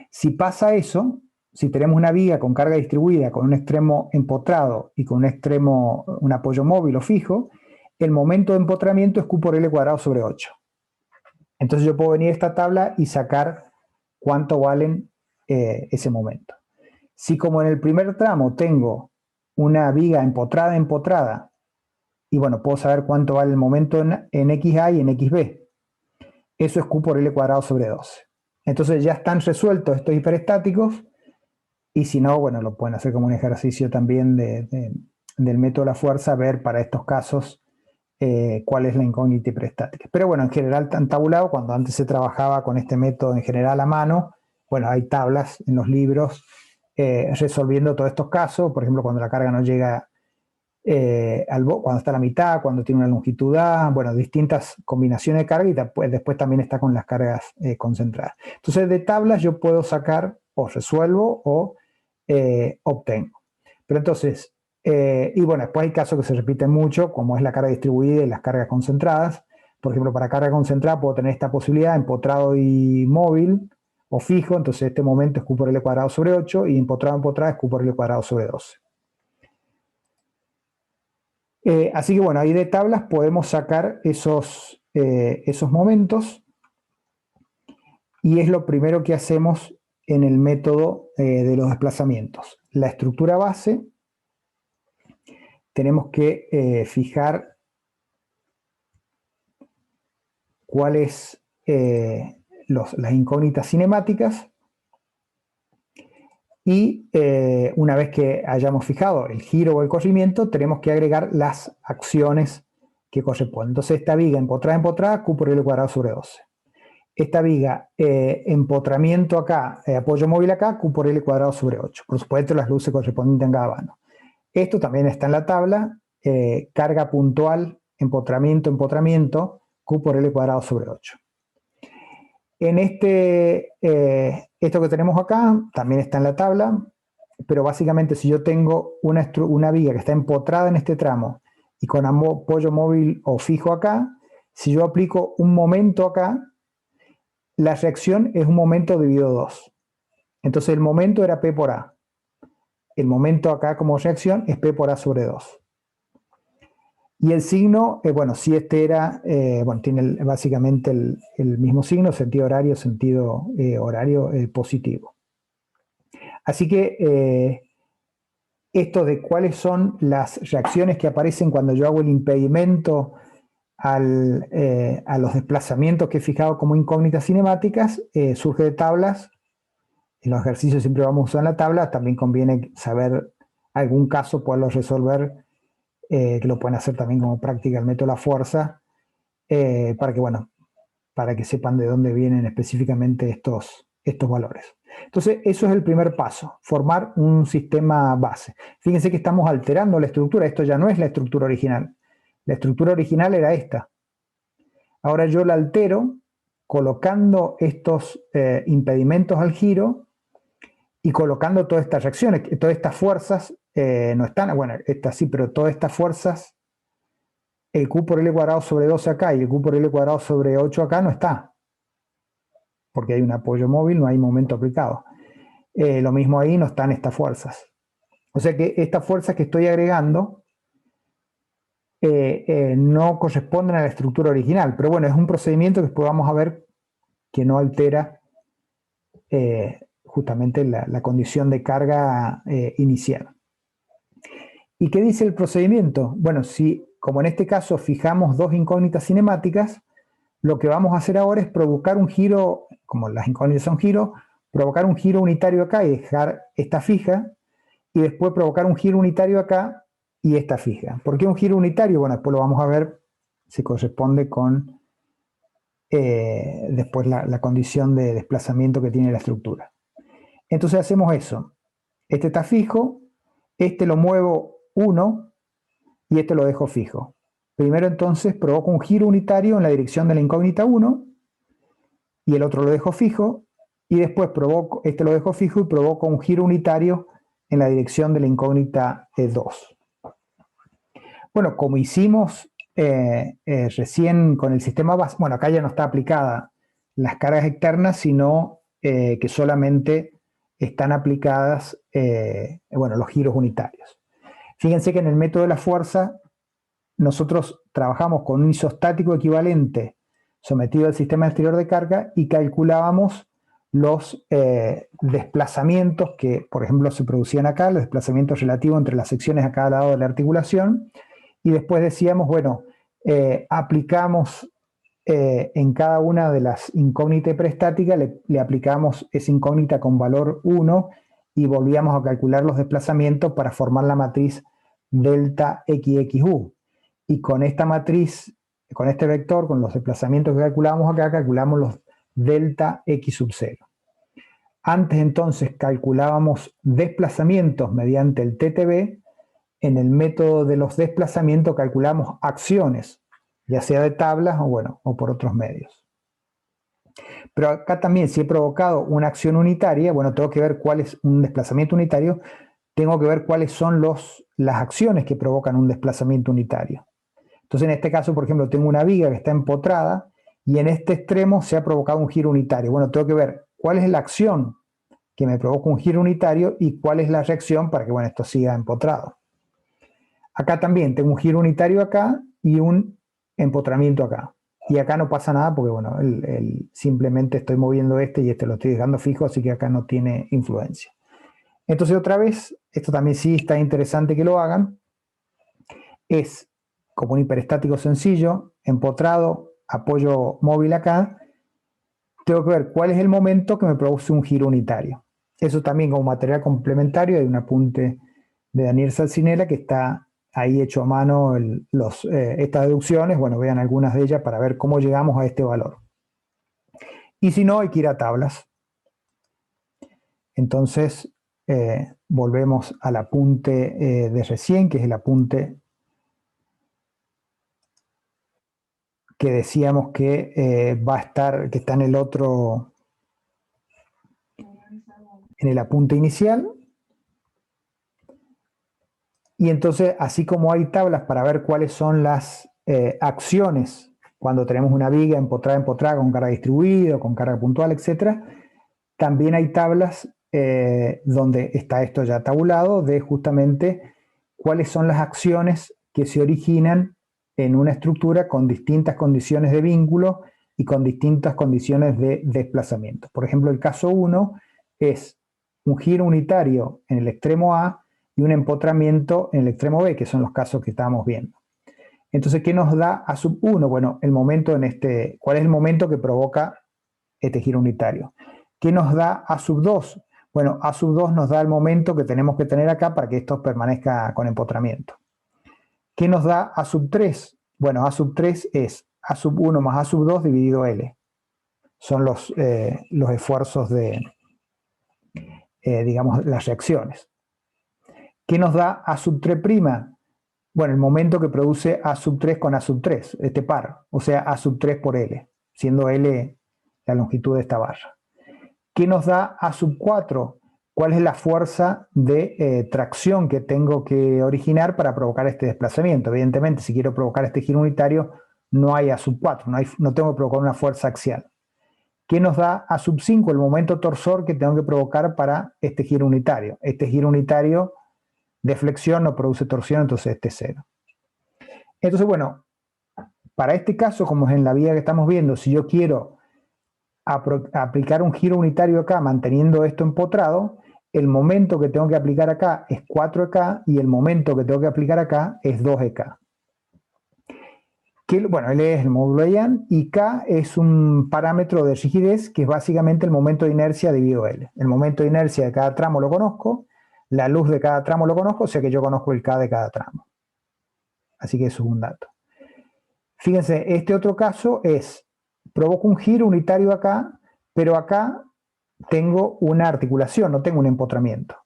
[SPEAKER 2] Si pasa eso, si tenemos una viga con carga distribuida, con un extremo empotrado y con un apoyo móvil o fijo, el momento de empotramiento es Q por L cuadrado sobre 8. Entonces yo puedo venir a esta tabla y sacar cuánto valen ese momento. Si como en el primer tramo tengo una viga empotrada, y bueno, puedo saber cuánto vale el momento en XA y en XB. Eso es Q por L cuadrado sobre 12. Entonces ya están resueltos estos hiperestáticos, y si no, bueno, lo pueden hacer como un ejercicio también del método de la fuerza, ver para estos casos cuál es la incógnita hiperestática. Pero bueno, en general tan tabulado, cuando antes se trabajaba con este método en general a mano, bueno, hay tablas en los libros resolviendo todos estos casos, por ejemplo, cuando la carga no llega cuando está a la mitad, cuando tiene una longitud A, bueno, distintas combinaciones de carga, y después también está con las cargas concentradas. Entonces, de tablas yo puedo sacar, o resuelvo, o obtengo. Pero entonces, y bueno, después hay casos que se repiten mucho, como es la carga distribuida y las cargas concentradas. Por ejemplo, para carga concentrada puedo tener esta posibilidad, empotrado y móvil, o fijo, entonces este momento es Q por L cuadrado sobre 8, y empotrada es Q por L cuadrado sobre 12. Así que bueno, ahí de tablas podemos sacar esos momentos, y es lo primero que hacemos en el método de los desplazamientos. La estructura base, tenemos que fijar cuáles las incógnitas cinemáticas, y una vez que hayamos fijado el giro o el corrimiento, tenemos que agregar las acciones que corresponden. Entonces, esta viga empotrada, Q por L cuadrado sobre 12. Esta viga empotramiento acá, apoyo móvil acá, Q por L cuadrado sobre 8. Por supuesto, las luces correspondientes en cada vano. Esto también está en la tabla, carga puntual, empotramiento, Q por L cuadrado sobre 8. En esto que tenemos acá también está en la tabla, pero básicamente si yo tengo una viga que está empotrada en este tramo y con apoyo móvil o fijo acá, si yo aplico un momento acá, la reacción es un momento dividido 2. Entonces el momento era P por A. El momento acá como reacción es P por A sobre 2. Y el signo, bueno, si este era, bueno, tiene básicamente el mismo signo, sentido horario positivo. Así que esto de cuáles son las reacciones que aparecen cuando yo hago el impedimento a los desplazamientos que he fijado como incógnitas cinemáticas, surge de tablas. En los ejercicios siempre vamos a usar la tabla, también conviene saber algún caso, poderlo resolver, que lo pueden hacer también como práctica el método de la fuerza, para que sepan de dónde vienen específicamente estos valores. Entonces, eso es el primer paso, formar un sistema base. Fíjense que estamos alterando la estructura, esto ya no es la estructura original. La estructura original era esta. Ahora yo la altero colocando estos impedimentos al giro y colocando todas estas reacciones, todas estas fuerzas no están, bueno, estas sí, pero todas estas fuerzas, el Q por L cuadrado sobre 12 acá y el Q por L cuadrado sobre 8 acá no está, porque hay un apoyo móvil, no hay momento aplicado. Lo mismo ahí, no están estas fuerzas. O sea que estas fuerzas que estoy agregando no corresponden a la estructura original, pero bueno, es un procedimiento que después vamos a ver que no altera justamente la condición de carga inicial. ¿Y qué dice el procedimiento? Bueno, si como en este caso fijamos dos incógnitas cinemáticas, lo que vamos a hacer ahora es provocar un giro, como las incógnitas son giros, provocar un giro unitario acá y dejar esta fija, y después provocar un giro unitario acá y esta fija. ¿Por qué un giro unitario? Bueno, después lo vamos a ver, se corresponde con después la condición de desplazamiento que tiene la estructura. Entonces hacemos eso. Este está fijo, este lo muevo 1 y este lo dejo fijo. Primero entonces provoco un giro unitario en la dirección de la incógnita 1 y el otro lo dejo fijo, y después provoco, este lo dejo fijo y provoco un giro unitario en la dirección de la incógnita 2. Bueno, como hicimos recién con el sistema base, bueno, acá ya no está aplicada las cargas externas, sino que solamente están aplicadas bueno, los giros unitarios. Fíjense que en el método de la fuerza nosotros trabajamos con un isostático equivalente sometido al sistema exterior de carga y calculábamos los desplazamientos que, por ejemplo, se producían acá, los desplazamientos relativos entre las secciones a cada lado de la articulación, y después decíamos, bueno, aplicamos en cada una de las incógnitas preestáticas, le aplicamos esa incógnita con valor 1 y volvíamos a calcular los desplazamientos para formar la matriz delta XXU. Y con esta matriz, con este vector, con los desplazamientos que calculamos acá, calculamos los delta X sub 0. Antes entonces calculábamos desplazamientos mediante el TTB. En el método de los desplazamientos calculamos acciones, ya sea de tablas o, bueno, o por otros medios. Pero acá también, si he provocado una acción unitaria, bueno, tengo que ver cuál es un desplazamiento unitario, tengo que ver cuáles son las acciones que provocan un desplazamiento unitario. Entonces, en este caso, por ejemplo, tengo una viga que está empotrada y en este extremo se ha provocado un giro unitario. Bueno, tengo que ver cuál es la acción que me provoca un giro unitario y cuál es la reacción para que, bueno, esto siga empotrado. Acá también tengo un giro unitario acá y un empotramiento acá. Y acá no pasa nada porque, bueno, simplemente estoy moviendo este y este lo estoy dejando fijo, así que acá no tiene influencia. Entonces, otra vez, esto también sí está interesante que lo hagan, es como un hiperestático sencillo, empotrado, apoyo móvil acá, tengo que ver cuál es el momento que me produce un giro unitario. Eso también como material complementario, hay un apunte de Daniel Salcinella que está ahí hecho a mano estas deducciones, bueno, vean algunas de ellas para ver cómo llegamos a este valor. Y si no, hay que ir a tablas. Entonces, volvemos al apunte de recién, que es el apunte que decíamos que va a estar, que está en el otro, en el apunte inicial. Y entonces, así como hay tablas para ver cuáles son las acciones cuando tenemos una viga empotrada, con carga distribuida, con carga puntual, etc., también hay tablas donde está esto ya tabulado de justamente cuáles son las acciones que se originan en una estructura con distintas condiciones de vínculo y con distintas condiciones de desplazamiento. Por ejemplo, el caso 1 es un giro unitario en el extremo A y un empotramiento en el extremo B, que son los casos que estábamos viendo. Entonces, ¿qué nos da A sub 1? Bueno, el momento ¿cuál es el momento que provoca este giro unitario? ¿Qué nos da A sub 2? Bueno, A sub 2 nos da el momento que tenemos que tener acá para que esto permanezca con empotramiento. ¿Qué nos da A sub 3? Bueno, A sub 3 es A sub 1 más A sub 2 dividido L. Son los esfuerzos de, digamos, las reacciones. ¿Qué nos da A sub 3'? Bueno, el momento que produce A sub 3 con A sub 3, este par, o sea, A sub 3 por L, siendo L la longitud de esta barra. ¿Qué nos da A sub 4? ¿Cuál es la fuerza de tracción que tengo que originar para provocar este desplazamiento? Evidentemente, si quiero provocar este giro unitario, no hay A sub 4, no tengo que provocar una fuerza axial. ¿Qué nos da A sub 5? El momento torsor que tengo que provocar para este giro unitario. Este giro unitario de flexión no produce torsión, entonces este es 0. Entonces, bueno, para este caso, como es en la vía que estamos viendo, si yo quiero aplicar un giro unitario acá manteniendo esto empotrado, el momento que tengo que aplicar acá es 4EK y el momento que tengo que aplicar acá es 2EK. Bueno, L es el módulo de Young y K es un parámetro de rigidez que es básicamente el momento de inercia dividido L. El momento de inercia de cada tramo lo conozco, la luz de cada tramo lo conozco, o sea que yo conozco el K de cada tramo. Así que eso es un dato. Fíjense, este otro caso es, provoco un giro unitario acá, pero acá tengo una articulación, no tengo un empotramiento.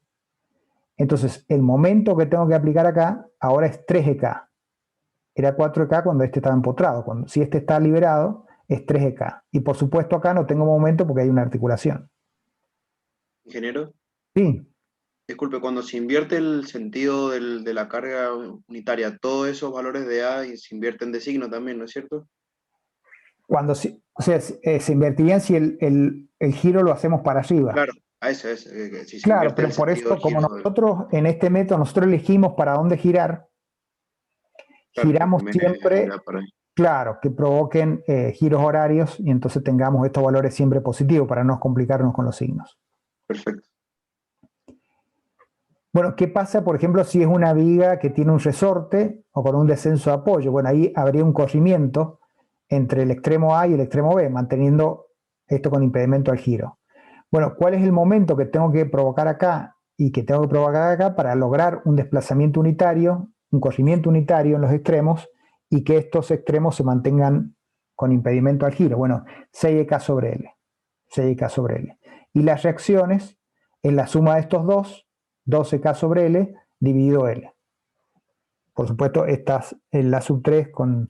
[SPEAKER 2] Entonces, el momento que tengo que aplicar acá ahora es 3EK. Era 4EK cuando este estaba empotrado. Si este está liberado, es 3EK. Y por supuesto acá no tengo momento porque hay una articulación.
[SPEAKER 3] Ingeniero,
[SPEAKER 2] Sí,
[SPEAKER 3] disculpe, cuando se invierte el sentido de la carga unitaria, todos esos valores de A se invierten de signo también, ¿no es cierto?
[SPEAKER 2] o sea, se invertirían si el giro lo hacemos para arriba.
[SPEAKER 3] Claro, a eso es, si se
[SPEAKER 2] Claro,
[SPEAKER 3] invierte el
[SPEAKER 2] pero por
[SPEAKER 3] sentido
[SPEAKER 2] eso,
[SPEAKER 3] del
[SPEAKER 2] como
[SPEAKER 3] giro,
[SPEAKER 2] nosotros en este método, nosotros elegimos para dónde girar,
[SPEAKER 3] claro, le
[SPEAKER 2] giramos
[SPEAKER 3] conviene
[SPEAKER 2] siempre,
[SPEAKER 3] girar por ahí.
[SPEAKER 2] claro, que provoquen giros horarios y entonces tengamos estos valores siempre positivos para no complicarnos con los signos.
[SPEAKER 3] Perfecto.
[SPEAKER 2] Bueno, ¿qué pasa, por ejemplo, si es una viga que tiene un resorte o con un descenso de apoyo? Bueno, ahí habría un corrimiento entre el extremo A y el extremo B, manteniendo esto con impedimento al giro. Bueno, ¿cuál es el momento que tengo que provocar acá y que tengo que provocar acá para lograr un desplazamiento unitario, un corrimiento unitario en los extremos y que estos extremos se mantengan con impedimento al giro? Bueno, 6EK sobre L. 6EK sobre L. Y las reacciones es la suma de estos dos, 12K sobre L dividido L. Por supuesto, el A sub 3 con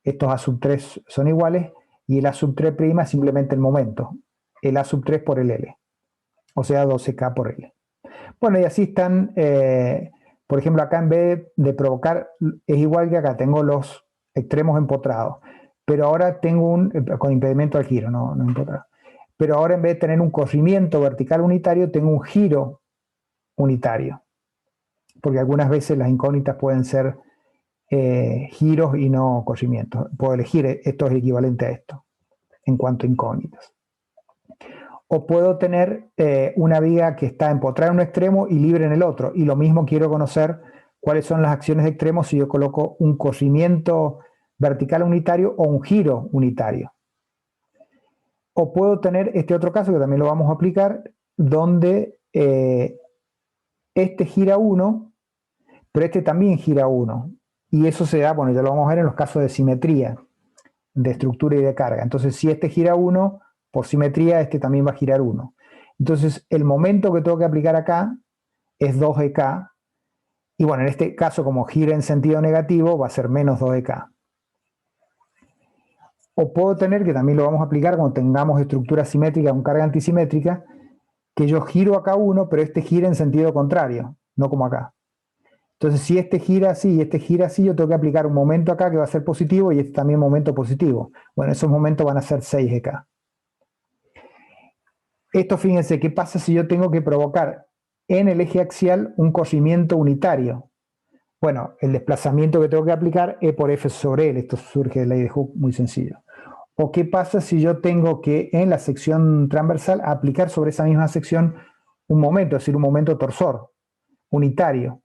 [SPEAKER 2] estos A sub 3 son iguales y el A sub 3' es simplemente el momento. El A sub 3 por el L. O sea, 12K por L. Bueno, y así están, por ejemplo, acá en vez de provocar, es igual que acá, tengo los extremos empotrados. Pero ahora tengo con impedimento al giro, no empotrado. Pero ahora en vez de tener un corrimiento vertical unitario, tengo un giro unitario. Porque algunas veces las incógnitas pueden ser giros y no corrimientos. Puedo elegir, esto es equivalente a esto, en cuanto a incógnitas. O puedo tener una viga que está empotrada en un extremo y libre en el otro. Y lo mismo quiero conocer cuáles son las acciones de extremos si yo coloco un corrimiento vertical unitario o un giro unitario. O puedo tener este otro caso que también lo vamos a aplicar, donde este gira 1, pero este también gira 1. Y eso se da, bueno, ya lo vamos a ver en los casos de simetría, de estructura y de carga. Entonces, si este gira 1, por simetría, este también va a girar 1. Entonces, el momento que tengo que aplicar acá es 2EK. Y bueno, en este caso, como gira en sentido negativo, va a ser menos 2EK. O puedo tener, que también lo vamos a aplicar cuando tengamos estructura simétrica con carga antisimétrica, que yo giro acá 1, pero este gira en sentido contrario, no como acá. Entonces, si este gira así y este gira así, yo tengo que aplicar un momento acá que va a ser positivo y este también momento positivo. Bueno, esos momentos van a ser 6EK. Esto, fíjense, ¿qué pasa si yo tengo que provocar en el eje axial un corrimiento unitario? Bueno, el desplazamiento que tengo que aplicar E por F sobre L. Esto surge de la ley de Hooke, muy sencillo. ¿O qué pasa si yo tengo que en la sección transversal aplicar sobre esa misma sección un momento, es decir, un momento torsor unitario?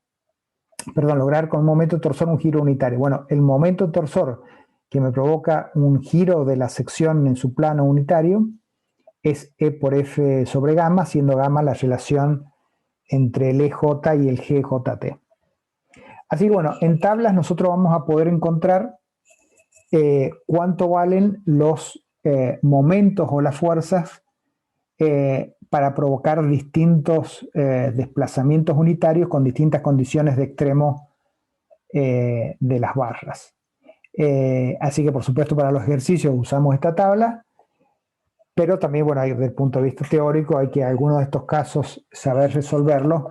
[SPEAKER 2] Perdón, lograr con un momento torsor un giro unitario. Bueno, el momento torsor que me provoca un giro de la sección en su plano unitario es E por F sobre gamma, siendo gamma la relación entre el EJ y el GJT. Así que bueno, en tablas nosotros vamos a poder encontrar cuánto valen los momentos o las fuerzas para provocar distintos desplazamientos unitarios con distintas condiciones de extremo de las barras. Así que por supuesto para los ejercicios usamos esta tabla, pero también, bueno, desde el punto de vista teórico hay que algunos de estos casos saber resolverlos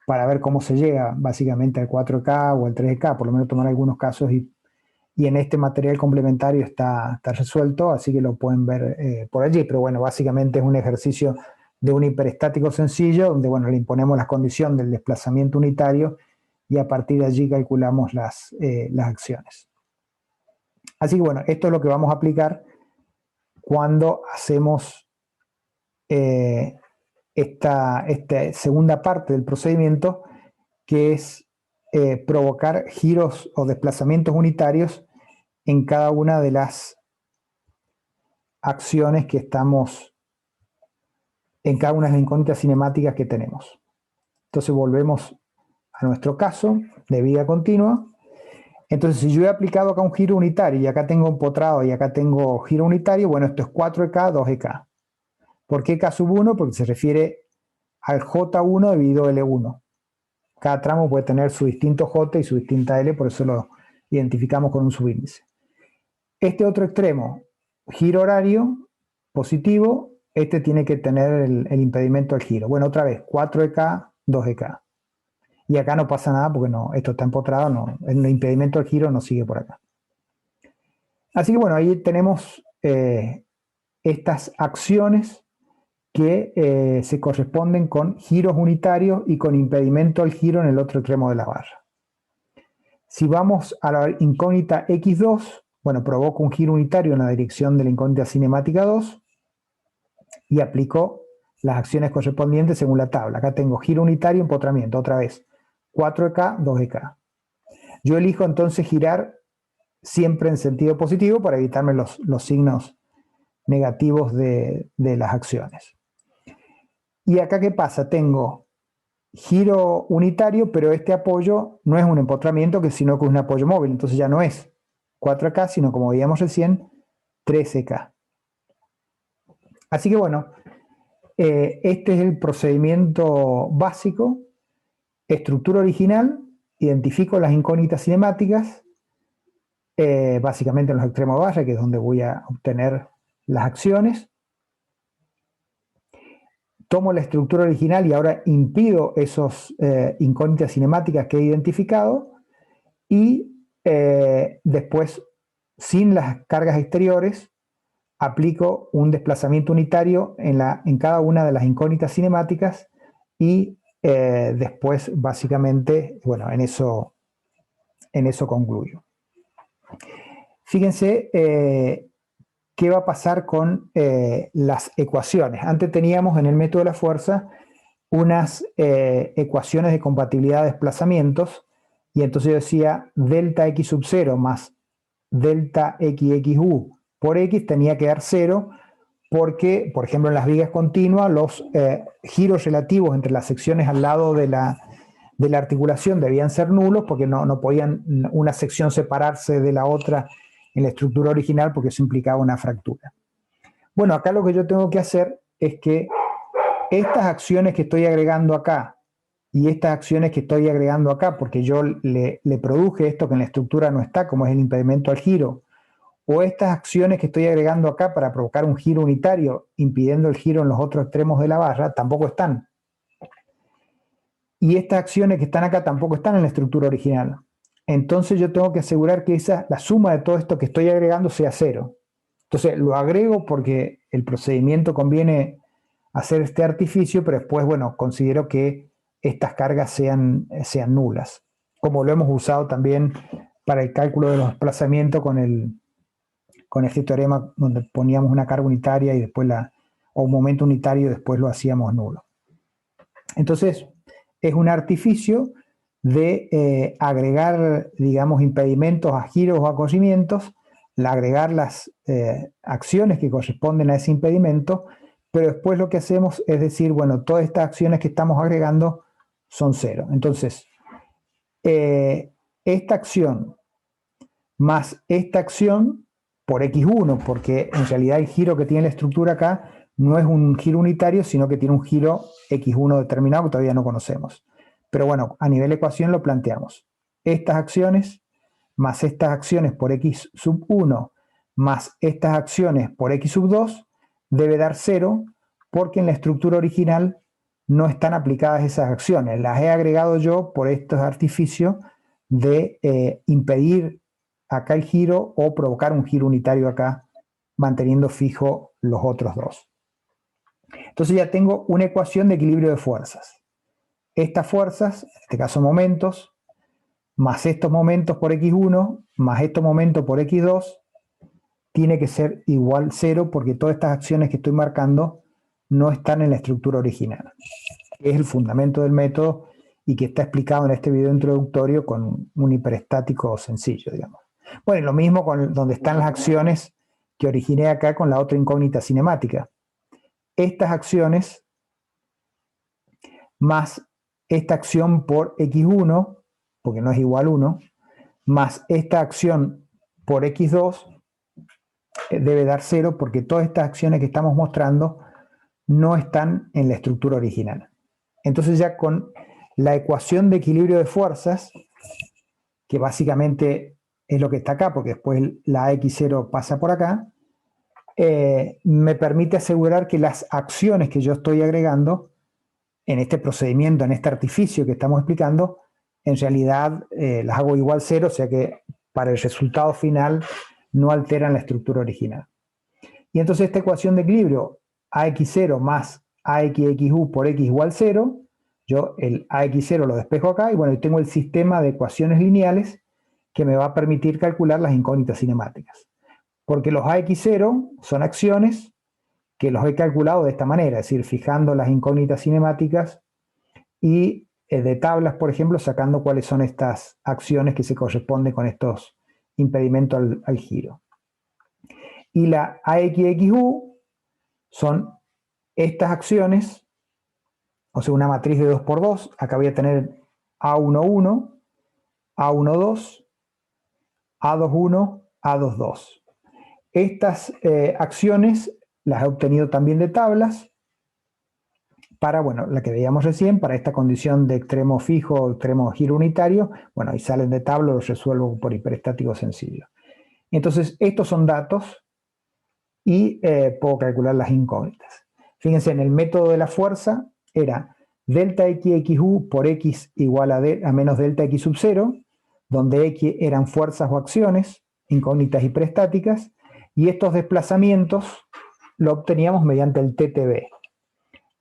[SPEAKER 2] para ver cómo se llega básicamente al 4K o al 3K, por lo menos tomar algunos casos y en este material complementario está resuelto, así que lo pueden ver por allí, pero bueno, básicamente es un ejercicio de un hiperestático sencillo, donde bueno, le imponemos la condición del desplazamiento unitario y a partir de allí calculamos las acciones. Así que bueno, esto es lo que vamos a aplicar cuando hacemos esta segunda parte del procedimiento, que es provocar giros o desplazamientos unitarios en cada una de las acciones que estamos, en cada una de las incógnitas cinemáticas que tenemos. Entonces volvemos a nuestro caso de viga continua. Entonces, si yo he aplicado acá un giro unitario y acá tengo empotrado y acá tengo giro unitario, bueno, esto es 4EK, 2EK. ¿Por qué K sub 1? Porque se refiere al J1 dividido L1. Cada tramo puede tener su distinto J y su distinta L, por eso lo identificamos con un subíndice. Este otro extremo, giro horario positivo, este tiene que tener el impedimento al giro. Bueno, otra vez, 4EK, 2EK. Y acá no pasa nada porque no, esto está empotrado, no, el impedimento al giro no sigue por acá. Así que bueno, ahí tenemos estas acciones que se corresponden con giros unitarios y con impedimento al giro en el otro extremo de la barra. Si vamos a la incógnita X2, bueno, provoco un giro unitario en la dirección de la incógnita cinemática 2 y aplico las acciones correspondientes según la tabla. Acá tengo giro unitario, empotramiento, otra vez, 4EK, 2EK. Yo elijo entonces girar siempre en sentido positivo para evitarme los signos negativos de las acciones. Y acá, ¿qué pasa? Tengo giro unitario, pero este apoyo no es un empotramiento, sino que es un apoyo móvil. Entonces ya no es 4EK, sino como veíamos recién, 3EK. Así que bueno, este es el procedimiento básico. Estructura original, identifico las incógnitas cinemáticas, básicamente en los extremos de barra, que es donde voy a obtener las acciones. Tomo la estructura original y ahora impido esos incógnitas cinemáticas que he identificado y después, sin las cargas exteriores, aplico un desplazamiento unitario en cada una de las incógnitas cinemáticas y después, básicamente, bueno, en eso concluyo. Fíjense qué va a pasar con las ecuaciones. Antes teníamos en el método de la fuerza unas ecuaciones de compatibilidad de desplazamientos y entonces yo decía delta x sub 0 más delta xu por x tenía que dar 0 porque, por ejemplo, en las vigas continuas los giros relativos entre las secciones al lado de la articulación debían ser nulos porque no podían una sección separarse de la otra en la estructura original porque eso implicaba una fractura. Bueno, acá lo que yo tengo que hacer es que estas acciones que estoy agregando acá y estas acciones que estoy agregando acá, porque yo le produje esto que en la estructura no está, como es el impedimento al giro, o estas acciones que estoy agregando acá para provocar un giro unitario, impidiendo el giro en los otros extremos de la barra, tampoco están. Y estas acciones que están acá tampoco están en la estructura original. Entonces yo tengo que asegurar que la suma de todo esto que estoy agregando sea 0. Entonces lo agrego porque el procedimiento conviene hacer este artificio, pero después, bueno, considero que estas cargas sean nulas, como lo hemos usado también para el cálculo de los desplazamientos con este teorema donde poníamos una carga unitaria y después o un momento unitario y después lo hacíamos nulo. Entonces, es un artificio de agregar, digamos, impedimentos a giros o a corrimientos, agregar las acciones que corresponden a ese impedimento, pero después lo que hacemos es decir, bueno, todas estas acciones que estamos agregando son 0. Entonces, esta acción más esta acción por x1, porque en realidad el giro que tiene la estructura acá no es un giro unitario, sino que tiene un giro x1 determinado que todavía no conocemos. Pero bueno, a nivel ecuación lo planteamos. Estas acciones más estas acciones por x sub 1 más estas acciones por x sub 2 debe dar 0 porque en la estructura original no están aplicadas esas acciones. Las he agregado yo por estos artificios de impedir acá el giro o provocar un giro unitario acá, manteniendo fijo los otros dos. Entonces ya tengo una ecuación de equilibrio de fuerzas. Estas fuerzas, en este caso momentos, más estos momentos por x1, más estos momentos por x2, tiene que ser igual 0 porque todas estas acciones que estoy marcando no están en la estructura original. Es el fundamento del método y que está explicado en este video introductorio con un hiperestático sencillo, digamos. Bueno, y lo mismo con donde están las acciones que originé acá con la otra incógnita cinemática. Estas acciones más esta acción por x1, porque no es igual 1, más esta acción por x2 debe dar 0 porque todas estas acciones que estamos mostrando no están en la estructura original. Entonces ya con la ecuación de equilibrio de fuerzas, que básicamente es lo que está acá, porque después la x0 pasa por acá, me permite asegurar que las acciones que yo estoy agregando en este procedimiento, en este artificio que estamos explicando, en realidad las hago igual 0, o sea que para el resultado final no alteran la estructura original. Y entonces esta ecuación de equilibrio, ax0 más axu por x igual 0, yo el ax0 lo despejo acá y bueno, tengo el sistema de ecuaciones lineales que me va a permitir calcular las incógnitas cinemáticas. Porque los ax0 son acciones que los he calculado de esta manera, es decir, fijando las incógnitas cinemáticas y de tablas, por ejemplo, sacando cuáles son estas acciones que se corresponden con estos impedimentos al giro. Y la axu son estas acciones, o sea, una matriz de 2×2. Acá voy a tener A11, A12, A21, A22. Estas acciones las he obtenido también de tablas para, bueno, la que veíamos recién, para esta condición de extremo fijo o extremo giro unitario. Bueno, ahí salen de tabla, los resuelvo por hiperestático sencillo. Entonces, estos son datos y puedo calcular las incógnitas. Fíjense, en el método de la fuerza era delta xu por x igual a menos delta x sub 0, donde x eran fuerzas o acciones, incógnitas hiperestáticas, y estos desplazamientos lo obteníamos mediante el TTB.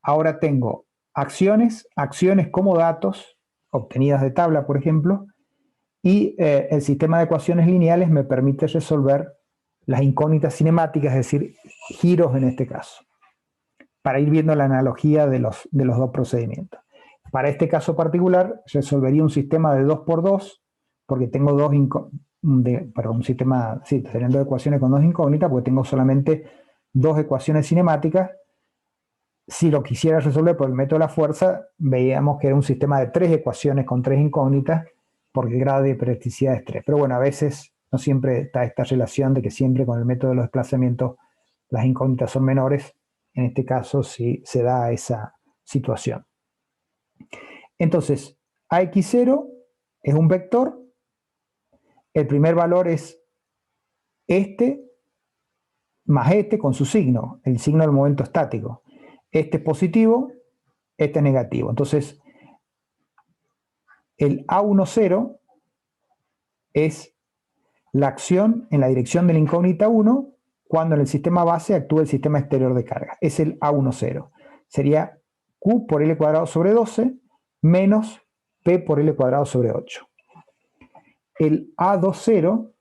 [SPEAKER 2] Ahora tengo acciones como datos, obtenidas de tabla, por ejemplo, y el sistema de ecuaciones lineales me permite resolver las incógnitas cinemáticas, es decir, giros en este caso, para ir viendo la analogía de los dos procedimientos. Para este caso particular, resolvería un sistema de 2×2, porque tengo un sistema, sí, teniendo dos ecuaciones con dos incógnitas, porque tengo solamente dos ecuaciones cinemáticas. Si lo quisiera resolver por el método de la fuerza, veíamos que era un sistema de 3 ecuaciones con 3 incógnitas, porque el grado de hiperesticidad es 3. Pero bueno, a veces no siempre está esta relación de que siempre con el método de los desplazamientos las incógnitas son menores. En este caso sí se da esa situación. Entonces, ax0 es un vector. El primer valor es este más este con su signo, el signo del momento estático. Este es positivo, este es negativo. Entonces, el A10 es la acción en la dirección de la incógnita 1 cuando en el sistema base actúa el sistema exterior de carga. Es el A10. Sería Q por L cuadrado sobre 12 menos P por L cuadrado sobre 8. El A20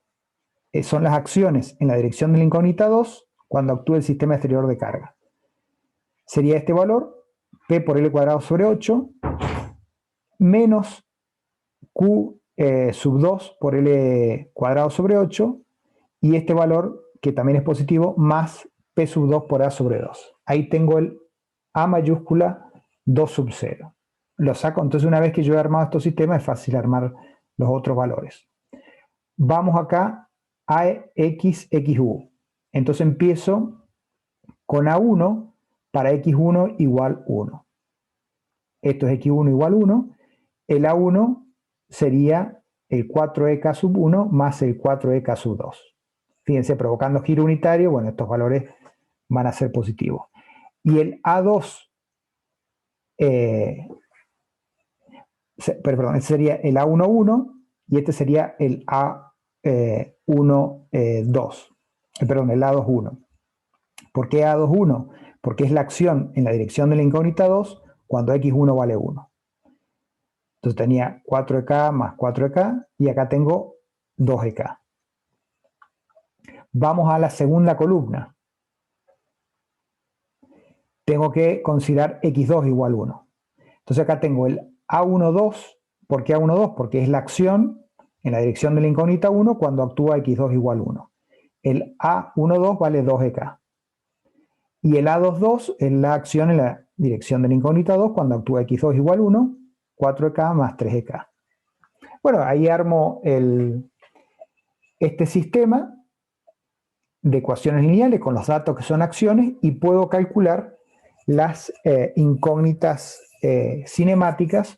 [SPEAKER 2] son las acciones en la dirección de la incógnita 2 cuando actúa el sistema exterior de carga. Sería este valor, P por L cuadrado sobre 8, menos Q sub 2 por L cuadrado sobre 8, y este valor, que también es positivo, más P sub 2 por A sobre 2. Ahí tengo el A mayúscula 2 sub 0. Lo saco, entonces una vez que yo he armado estos sistemas es fácil armar los otros valores. Vamos acá a xu. Entonces empiezo con A1 para x1 igual 1. Esto es x1 igual 1. El A1 sería el 4ek sub 1 más el 4ek sub 2. Fíjense, provocando giro unitario, bueno, estos valores van a ser positivos. Y el A2, perdón, este sería el A11 y este sería el A12. Perdón, el A21. ¿Por qué A21? Porque es la acción en la dirección de la incógnita 2 cuando x1 vale 1. Entonces tenía 4ek más 4ek y acá tengo 2ek. Vamos a la segunda columna. Tengo que considerar x2 igual 1. Entonces acá tengo el A12. ¿Por qué A12? Porque es la acción en la dirección de la incógnita 1 cuando actúa x2 igual 1. El A12 vale 2ek. Y el A22 es la acción en la dirección de la incógnita 2 cuando actúa x2 igual 1, 4ek más 3ek. Bueno, ahí armo este sistema de ecuaciones lineales con los datos que son acciones y puedo calcular las incógnitas cinemáticas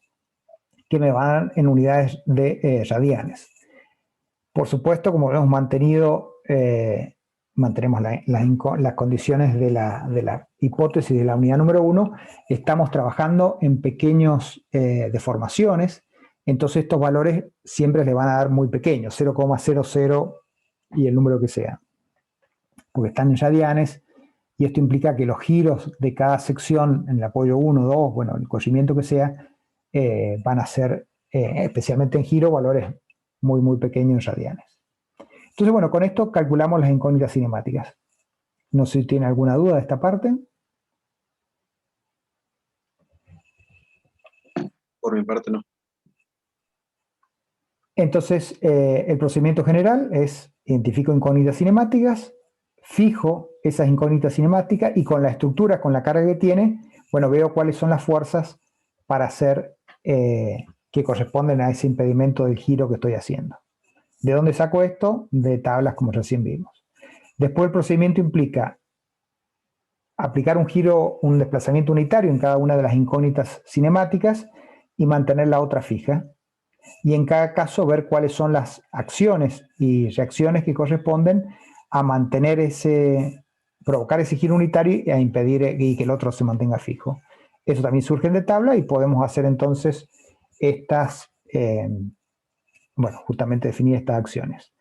[SPEAKER 2] que me van en unidades de radianes. Por supuesto, como hemos mantenido, mantenemos las condiciones de la hipótesis de la unidad número 1, estamos trabajando en pequeños deformaciones, entonces estos valores siempre le van a dar muy pequeños, 0,00 y el número que sea, porque están en radianes, y esto implica que los giros de cada sección en el apoyo 1, 2, bueno, el cocimiento que sea, van a ser, especialmente en giro, valores muy, muy pequeños en radianes. Entonces, bueno, con esto calculamos las incógnitas cinemáticas. No sé si tiene alguna duda de esta parte.
[SPEAKER 3] Por mi parte, no.
[SPEAKER 2] Entonces, el procedimiento general es: identifico incógnitas cinemáticas, fijo esas incógnitas cinemáticas y con la estructura, con la carga que tiene, bueno, veo cuáles son las fuerzas para hacer que corresponden a ese impedimento del giro que estoy haciendo. ¿De dónde saco esto? De tablas como recién vimos. Después el procedimiento implica aplicar un giro, un desplazamiento unitario en cada una de las incógnitas cinemáticas y mantener la otra fija. Y en cada caso ver cuáles son las acciones y reacciones que corresponden a mantener provocar ese giro unitario y a impedir y que el otro se mantenga fijo. Eso también surge de tabla y podemos hacer entonces estas, bueno, justamente definir estas acciones.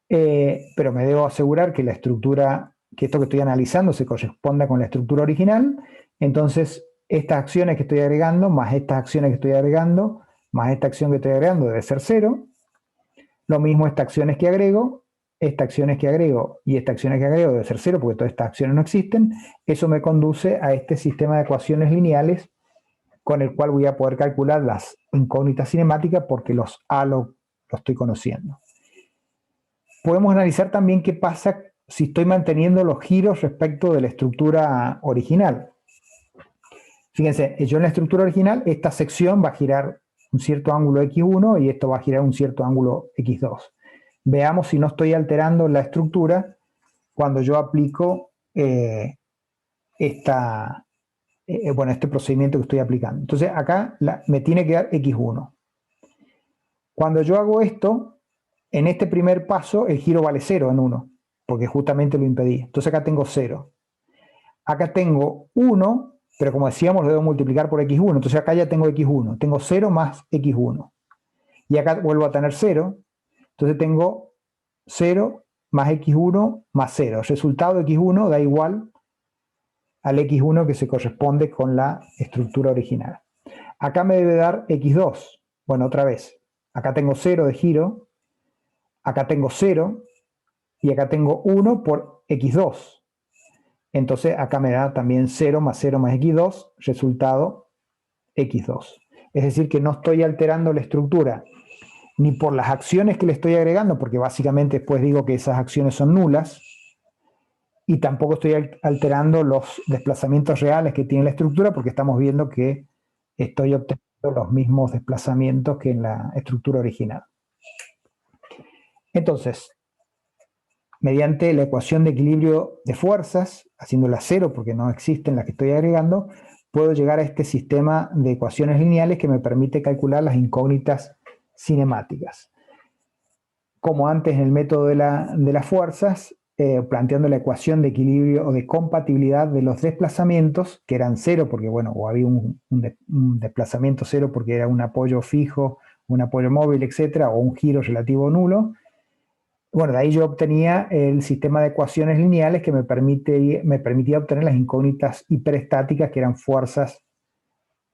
[SPEAKER 2] Pero me debo asegurar que la estructura, que esto que estoy analizando se corresponda con la estructura original. Entonces, estas acciones que estoy agregando, más estas acciones que estoy agregando, más esta acción que estoy agregando debe ser 0. Lo mismo estas acciones que agrego, estas acciones que agrego y estas acciones que agrego debe ser 0 porque todas estas acciones no existen. Eso me conduce a este sistema de ecuaciones lineales con el cual voy a poder calcular las incógnitas cinemáticas porque los A lo estoy conociendo. Podemos analizar también qué pasa si estoy manteniendo los giros respecto de la estructura original. Fíjense, yo en la estructura original, esta sección va a girar un cierto ángulo x1 y esto va a girar un cierto ángulo x2. Veamos si no estoy alterando la estructura cuando yo aplico este procedimiento que estoy aplicando. Entonces acá me tiene que dar x1. Cuando yo hago esto, en este primer paso el giro vale 0 en 1, porque justamente lo impedí. Entonces acá tengo 0. Acá tengo 1, pero como decíamos lo debo multiplicar por x1. Entonces acá ya tengo x1. Tengo 0 más x1. Y acá vuelvo a tener 0. Entonces tengo 0 más x1 más 0. El resultado de x1 da igual al x1 que se corresponde con la estructura original. Acá me debe dar x2. Bueno, otra vez. Acá tengo 0 de giro. Acá tengo 0 y acá tengo 1 por x2. Entonces acá me da también 0 más x2, resultado x2. Es decir, que no estoy alterando la estructura ni por las acciones que le estoy agregando, porque básicamente después digo que esas acciones son nulas, y tampoco estoy alterando los desplazamientos reales que tiene la estructura, porque estamos viendo que estoy obteniendo los mismos desplazamientos que en la estructura original. Entonces, mediante la ecuación de equilibrio de fuerzas, haciéndola 0 porque no existen las que estoy agregando, puedo llegar a este sistema de ecuaciones lineales que me permite calcular las incógnitas cinemáticas. Como antes en el método de las fuerzas, planteando la ecuación de equilibrio o de compatibilidad de los desplazamientos, que eran 0 porque, bueno, o había un desplazamiento 0 porque era un apoyo fijo, un apoyo móvil, etcétera, o un giro relativo nulo. Bueno, de ahí yo obtenía el sistema de ecuaciones lineales que me permitía obtener las incógnitas hiperestáticas, que eran fuerzas,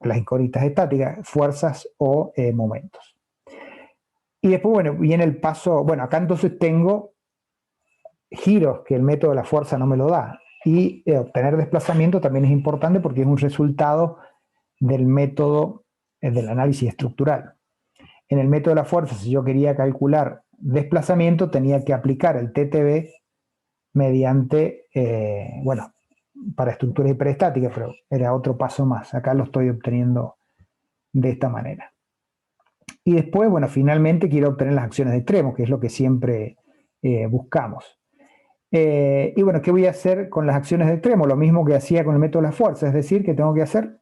[SPEAKER 2] las incógnitas estáticas, fuerzas o momentos. Y después, bueno, viene el paso, bueno, acá entonces tengo giros que el método de la fuerza no me lo da. Y obtener desplazamiento también es importante porque es un resultado del método del análisis estructural. En el método de la fuerza, si yo quería calcular desplazamiento, tenía que aplicar el TTB mediante, bueno, para estructuras hiperestáticas, pero era otro paso más. Acá lo estoy obteniendo de esta manera. Y después, bueno, finalmente quiero obtener las acciones de extremos, que es lo que siempre buscamos. Y bueno, ¿qué voy a hacer con las acciones de extremo? Lo mismo que hacía con el método de la fuerza, es decir, que tengo que hacer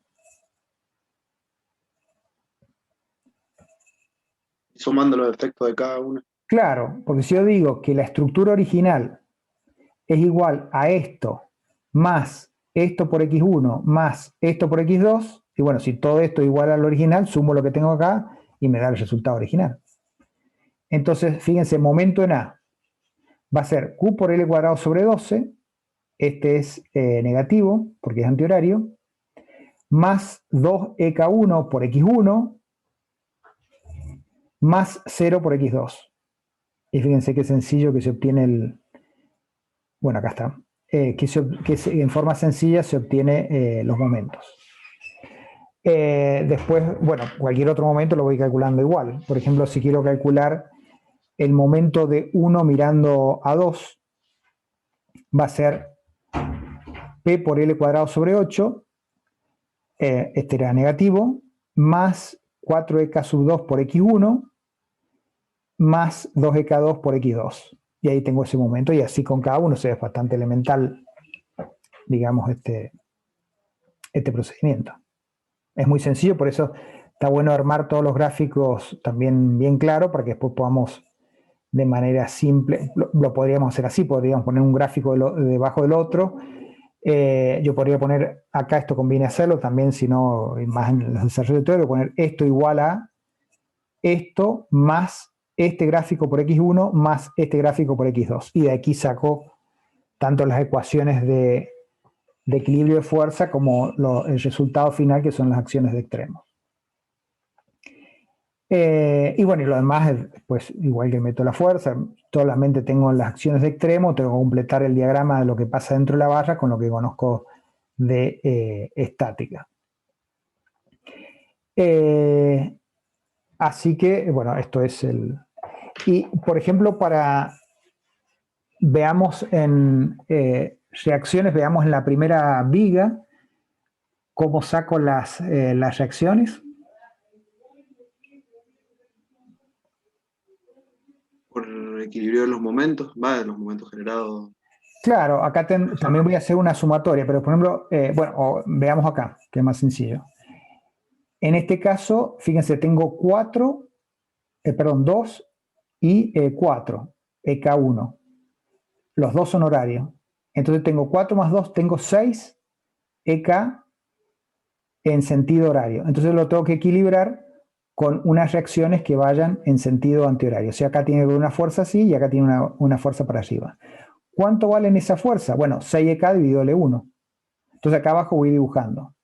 [SPEAKER 3] Sumando los efectos de cada uno.
[SPEAKER 2] claro, porque si yo digo que la estructura original es igual a esto más esto por x1 más esto por x2, y bueno, si todo esto es igual al original, sumo lo que tengo acá y me da el resultado original. Entonces, fíjense, momento en A va a ser q por L cuadrado sobre 12, este es negativo porque es antihorario, más 2ek1 por x1 más 0 por x2. Y fíjense qué sencillo que se obtiene el... Bueno, acá está. En forma sencilla se obtiene los momentos. Después, bueno, cualquier otro momento lo voy calculando igual. Por ejemplo, si quiero calcular el momento de 1 mirando a 2, va a ser p por L cuadrado sobre 8, este era negativo, más 4ek sub 2 por x1, más 2ek2 por x2. Y ahí tengo ese momento, y así con cada uno. Es bastante elemental, digamos, este procedimiento. Es muy sencillo, por eso está bueno armar todos los gráficos también bien claro, para que después podamos de manera simple, lo podríamos hacer así, podríamos poner un gráfico debajo del otro. Yo podría poner acá, esto conviene hacerlo también, si no, más en los desarrollos de teoría, poner esto igual a esto más este gráfico por x1 más este gráfico por x2. Y de aquí saco tanto las ecuaciones de equilibrio de fuerza como el resultado final, que son las acciones de extremos. Y bueno, y lo demás es pues igual que el método de la fuerza. Solamente tengo las acciones de extremo, tengo que completar el diagrama de lo que pasa dentro de la barra con lo que conozco de estática. Así que, bueno, esto es el... Y, por ejemplo, veamos en reacciones, veamos en la primera viga cómo saco las reacciones.
[SPEAKER 3] Por equilibrio de los momentos, de los momentos generados.
[SPEAKER 2] Claro, acá también voy a hacer una sumatoria, pero por ejemplo, veamos acá, que es más sencillo. En este caso, fíjense, tengo 2 y 4, EK1. Los dos son horarios. Entonces tengo 4 más 2, tengo 6 EK en sentido horario. Entonces lo tengo que equilibrar con unas reacciones que vayan en sentido antihorario. O sea, acá tiene una fuerza así y acá tiene una fuerza para arriba. ¿Cuánto vale en esa fuerza? Bueno, 6EK dividido L1. Entonces acá abajo voy dibujando.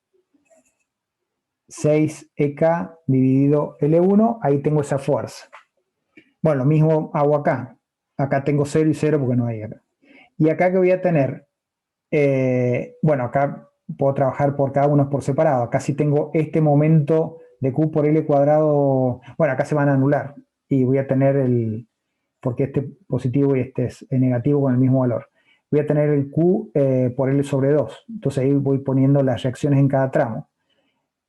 [SPEAKER 2] 6EK dividido L1, ahí tengo esa fuerza. Bueno, lo mismo hago acá. Acá tengo 0 y 0 porque no hay acá. Y acá que voy a tener, bueno, acá puedo trabajar por cada uno por separado. Acá sí tengo este momento de Q por L cuadrado, bueno, acá se van a anular. Y voy a tener porque este positivo y este es negativo con el mismo valor. Voy a tener el Q por L sobre 2. Entonces ahí voy poniendo las reacciones en cada tramo.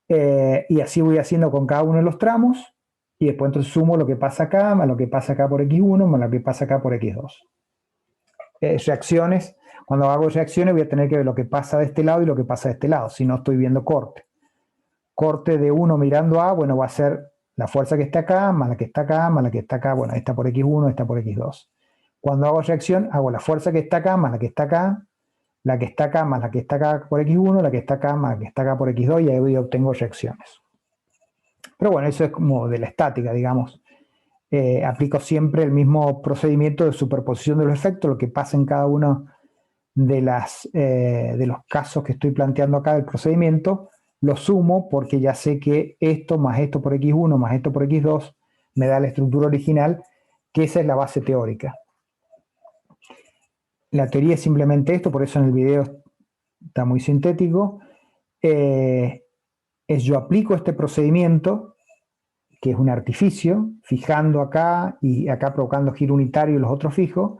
[SPEAKER 2] Y así voy haciendo con cada uno de los tramos. Y después entonces sumo lo que pasa acá, más lo que pasa acá por x1, más lo que pasa acá por x2. Reacciones, cuando hago reacciones voy a tener que ver lo que pasa de este lado y lo que pasa de este lado, si no estoy viendo corte. Corte de 1 mirando a, bueno, va a ser la fuerza que está acá, más la que está acá, más la que está acá, bueno, esta por x1, esta por x2. Cuando hago reacción, hago la fuerza que está acá, más la que está acá, la que está acá, más la que está acá por x1, la que está acá, más la que está acá por x2, y ahí obtengo reacciones. Pero bueno, eso es como de la estática, digamos. Aplico siempre el mismo procedimiento de superposición de los efectos, lo que pasa en cada uno de los casos que estoy planteando acá del procedimiento, lo sumo porque ya sé que esto más esto por x1 más esto por x2 me da la estructura original, que esa es la base teórica. La teoría es simplemente esto, por eso en el video está muy sintético. Yo aplico este procedimiento, que es un artificio, fijando acá y acá provocando giro unitario y los otros fijos,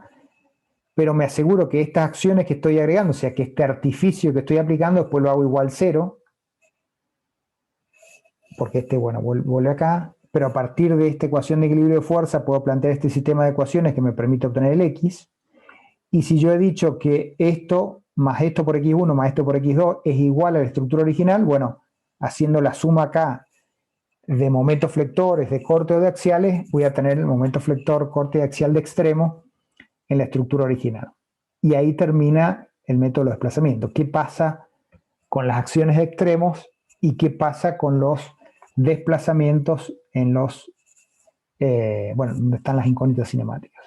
[SPEAKER 2] pero me aseguro que estas acciones que estoy agregando, o sea, que este artificio que estoy aplicando, después lo hago igual 0, porque bueno, vuelve acá, pero a partir de esta ecuación de equilibrio de fuerza puedo plantear este sistema de ecuaciones que me permite obtener el X. Y si yo he dicho que esto más esto por X1 más esto por X2 es igual a la estructura original, bueno, haciendo la suma acá de momentos flectores, de corte o de axiales, voy a tener el momento flector, corte y axial de extremo en la estructura original. Y ahí termina el método de desplazamiento. ¿Qué pasa con las acciones de extremos y qué pasa con los desplazamientos en los, donde están las incógnitas cinemáticas?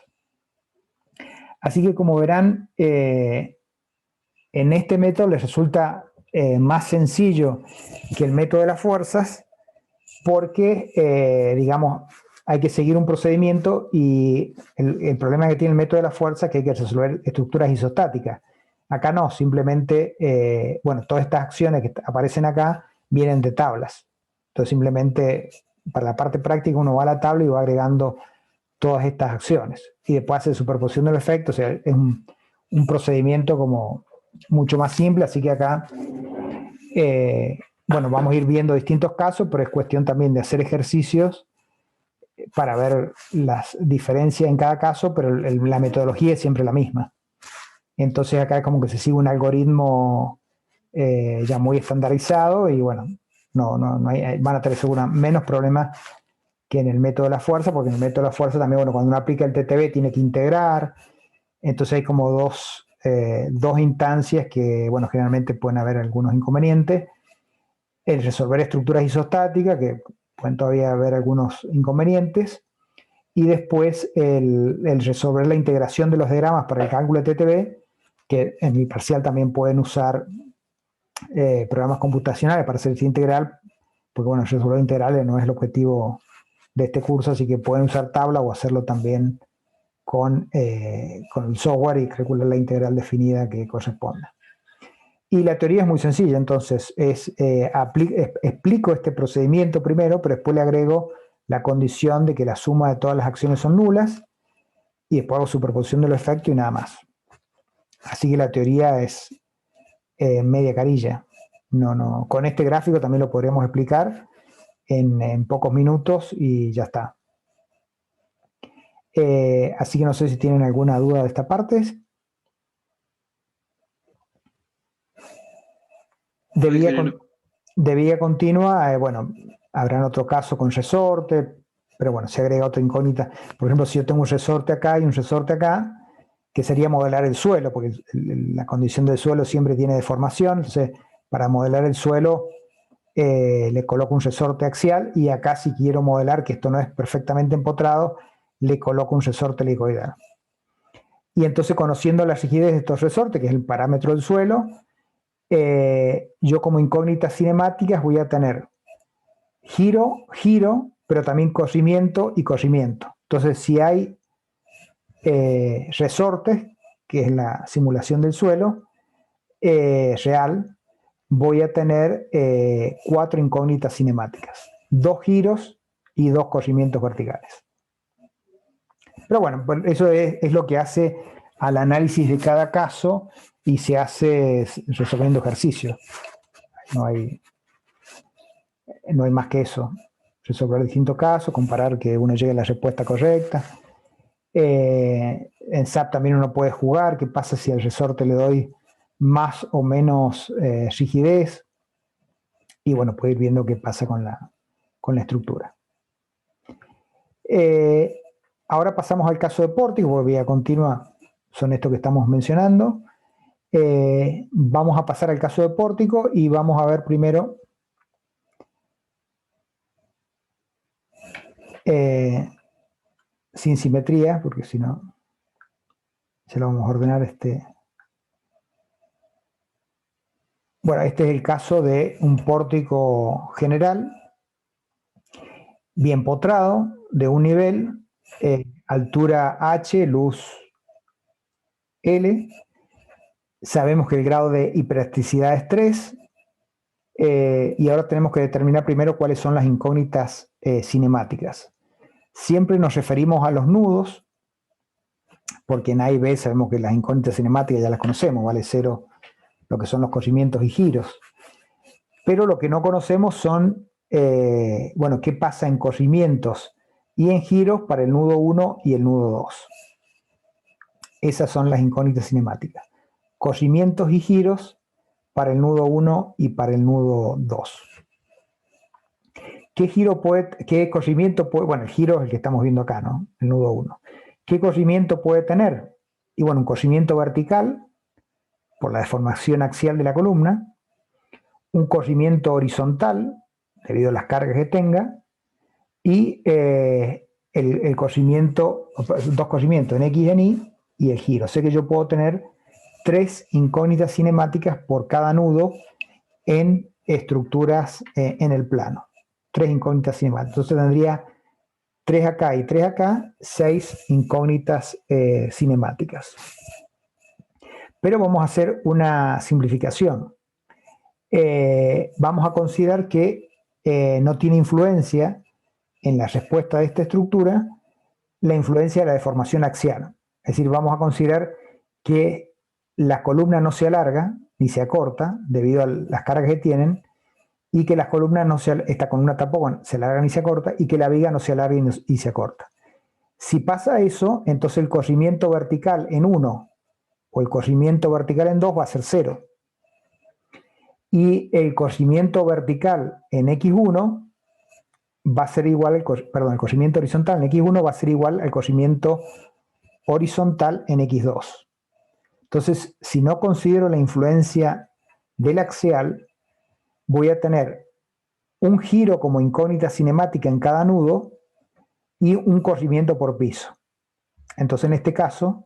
[SPEAKER 2] Así que como verán, en este método les resulta más sencillo que el método de las fuerzas porque, digamos, hay que seguir un procedimiento y el problema que tiene el método de la fuerza es que hay que resolver estructuras isostáticas. Acá no, simplemente, todas estas acciones que aparecen acá vienen de tablas. Entonces simplemente para la parte práctica uno va a la tabla y va agregando todas estas acciones. Y después hace superposición del efecto, o sea, es un procedimiento como mucho más simple, así que acá, vamos a ir viendo distintos casos, pero es cuestión también de hacer ejercicios para ver las diferencias en cada caso, pero la metodología es siempre la misma. Entonces acá es como que se sigue un algoritmo ya muy estandarizado y bueno, no hay, van a tener seguro menos problemas que en el método de la fuerza, porque en el método de la fuerza también, cuando uno aplica el TTB tiene que integrar, entonces hay como dos instancias que, generalmente pueden haber algunos inconvenientes. El resolver estructuras isostáticas, que pueden todavía haber algunos inconvenientes, y después el resolver la integración de los diagramas para el cálculo de TTB, que en mi parcial también pueden usar programas computacionales para hacer esta integral, porque resolver integrales no es el objetivo de este curso, así que pueden usar tabla o hacerlo también con el software y calcular la integral definida que corresponda. Y la teoría es muy sencilla, entonces explico este procedimiento primero, pero después le agrego la condición de que la suma de todas las acciones son nulas y después hago superposición de los efectos y nada más. Así que la teoría es media carilla. Con este gráfico también lo podríamos explicar en pocos minutos y ya está. Así que no sé si tienen alguna duda de esta parte. De vía continua, habrán otro caso con resorte, pero se agrega otra incógnita. Por ejemplo, si yo tengo un resorte acá y un resorte acá, que sería modelar el suelo, porque la condición del suelo siempre tiene deformación, entonces para modelar el suelo le coloco un resorte axial y acá si quiero modelar que esto no es perfectamente empotrado, le coloco un resorte helicoidal. Y entonces conociendo la rigidez de estos resortes, que es el parámetro del suelo, yo como incógnitas cinemáticas voy a tener giro, pero también corrimiento y corrimiento. Entonces si hay resortes, que es la simulación del suelo real, voy a tener 4 incógnitas cinemáticas, 2 giros y 2 corrimientos verticales. Pero eso es lo que hace al análisis de cada caso y se hace resolviendo ejercicios. No hay más que eso. Resolver distintos casos, comparar que uno llegue a la respuesta correcta. En SAP también uno puede jugar, qué pasa si al resorte le doy más o menos rigidez. Y puede ir viendo qué pasa con la estructura. Ahora pasamos al caso de pórtico, porque vía continua son estos que estamos mencionando. Vamos a pasar al caso de pórtico y vamos a ver primero sin simetría, porque si no se lo vamos a ordenar este es el caso de un pórtico general bien potrado de un nivel, altura H, luz L. Sabemos que el grado de hiperelasticidad es 3 y ahora tenemos que determinar primero cuáles son las incógnitas cinemáticas. Siempre nos referimos a los nudos, porque en A y B sabemos que las incógnitas cinemáticas ya las conocemos, vale 0 lo que son los corrimientos y giros. Pero lo que no conocemos son bueno, qué pasa en corrimientos y en giros para el nudo 1 y el nudo 2. Esas son las incógnitas cinemáticas. Corrimientos y giros para el nudo 1 y para el nudo 2. ¿Qué corrimiento puede? Bueno, el giro es el que estamos viendo acá, ¿no? El nudo 1. ¿Qué corrimiento puede tener? Y bueno, un corrimiento vertical por la deformación axial de la columna, un corrimiento horizontal debido a las cargas que tenga, y el corrimiento, dos corrimientos en X y en Y, y el giro. Sé que yo puedo tener 3 incógnitas cinemáticas por cada nudo en estructuras en el plano. 3 incógnitas cinemáticas. Entonces tendría 3 acá y 3 acá, 6 incógnitas cinemáticas. Pero vamos a hacer una simplificación. Vamos a considerar que no tiene influencia en la respuesta de esta estructura la influencia de la deformación axial. Es decir, vamos a considerar que la columna no se alarga ni se acorta debido a las cargas que tienen, y que las columnas no se, esta columna tampoco se alarga ni se acorta, y que la viga no se alarga y se acorta. Si pasa eso, entonces el corrimiento vertical en 1 o el corrimiento vertical en 2 va a ser 0. Y el corrimiento vertical en X1 va a ser igual, el corrimiento horizontal en X1 va a ser igual al corrimiento horizontal en X2. Entonces, si no considero la influencia del axial, voy a tener un giro como incógnita cinemática en cada nudo y un corrimiento por piso. Entonces, en este caso,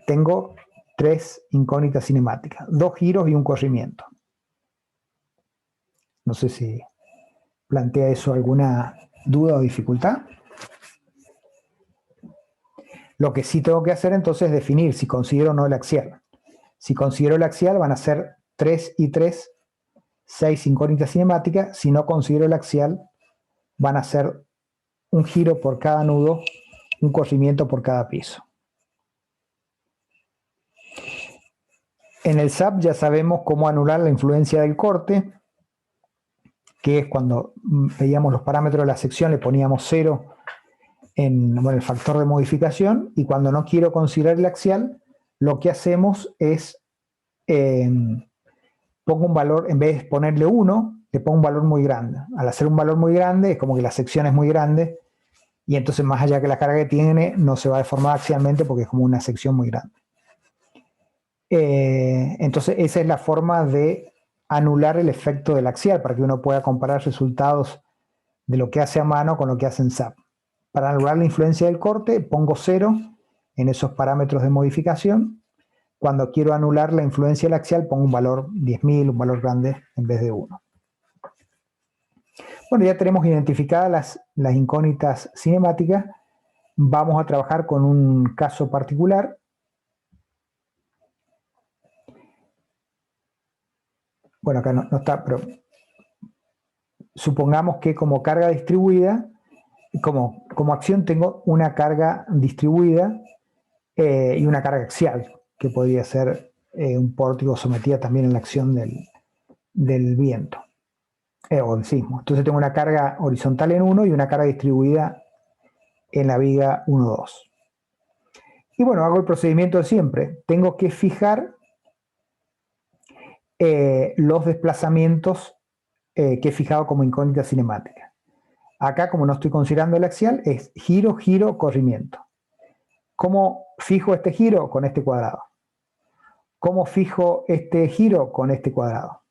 [SPEAKER 2] tengo 3 incógnitas cinemáticas, 2 giros y un corrimiento. No sé si plantea eso alguna duda o dificultad. Lo que sí tengo que hacer entonces es definir si considero o no el axial. Si considero el axial van a ser 3 y 3, 6 incógnitas cinemáticas. Si no considero el axial van a ser un giro por cada nudo, un corrimiento por cada piso. En el SAP ya sabemos cómo anular la influencia del corte, que es cuando veíamos los parámetros de la sección, le poníamos 0 en el factor de modificación, y cuando no quiero considerar el axial, lo que hacemos es pongo un valor, en vez de ponerle 1, le pongo un valor muy grande. Al hacer un valor muy grande, es como que la sección es muy grande, y entonces más allá que la carga que tiene, no se va a deformar axialmente porque es como una sección muy grande. Entonces esa es la forma de anular el efecto del axial, para que uno pueda comparar resultados de lo que hace a mano con lo que hace en SAP. Para anular la influencia del corte, pongo 0 en esos parámetros de modificación. Cuando quiero anular la influencia del axial, pongo un valor 10.000, un valor grande en vez de 1. Bueno, ya tenemos identificadas las incógnitas cinemáticas. Vamos a trabajar con un caso particular. Bueno, acá no está, pero supongamos que como carga distribuida, como acción tengo una carga distribuida y una carga axial, que podría ser un pórtico sometida también en la acción del viento o del sismo. Entonces tengo una carga horizontal en 1 y una carga distribuida en la viga 1-2. Y bueno, hago el procedimiento de siempre. Tengo que fijar los desplazamientos que he fijado como incógnita cinemática. Acá, como no estoy considerando el axial, es giro, giro, corrimiento. ¿Cómo fijo este giro? Con este cuadrado. ¿Cómo fijo este giro? Con este cuadrado.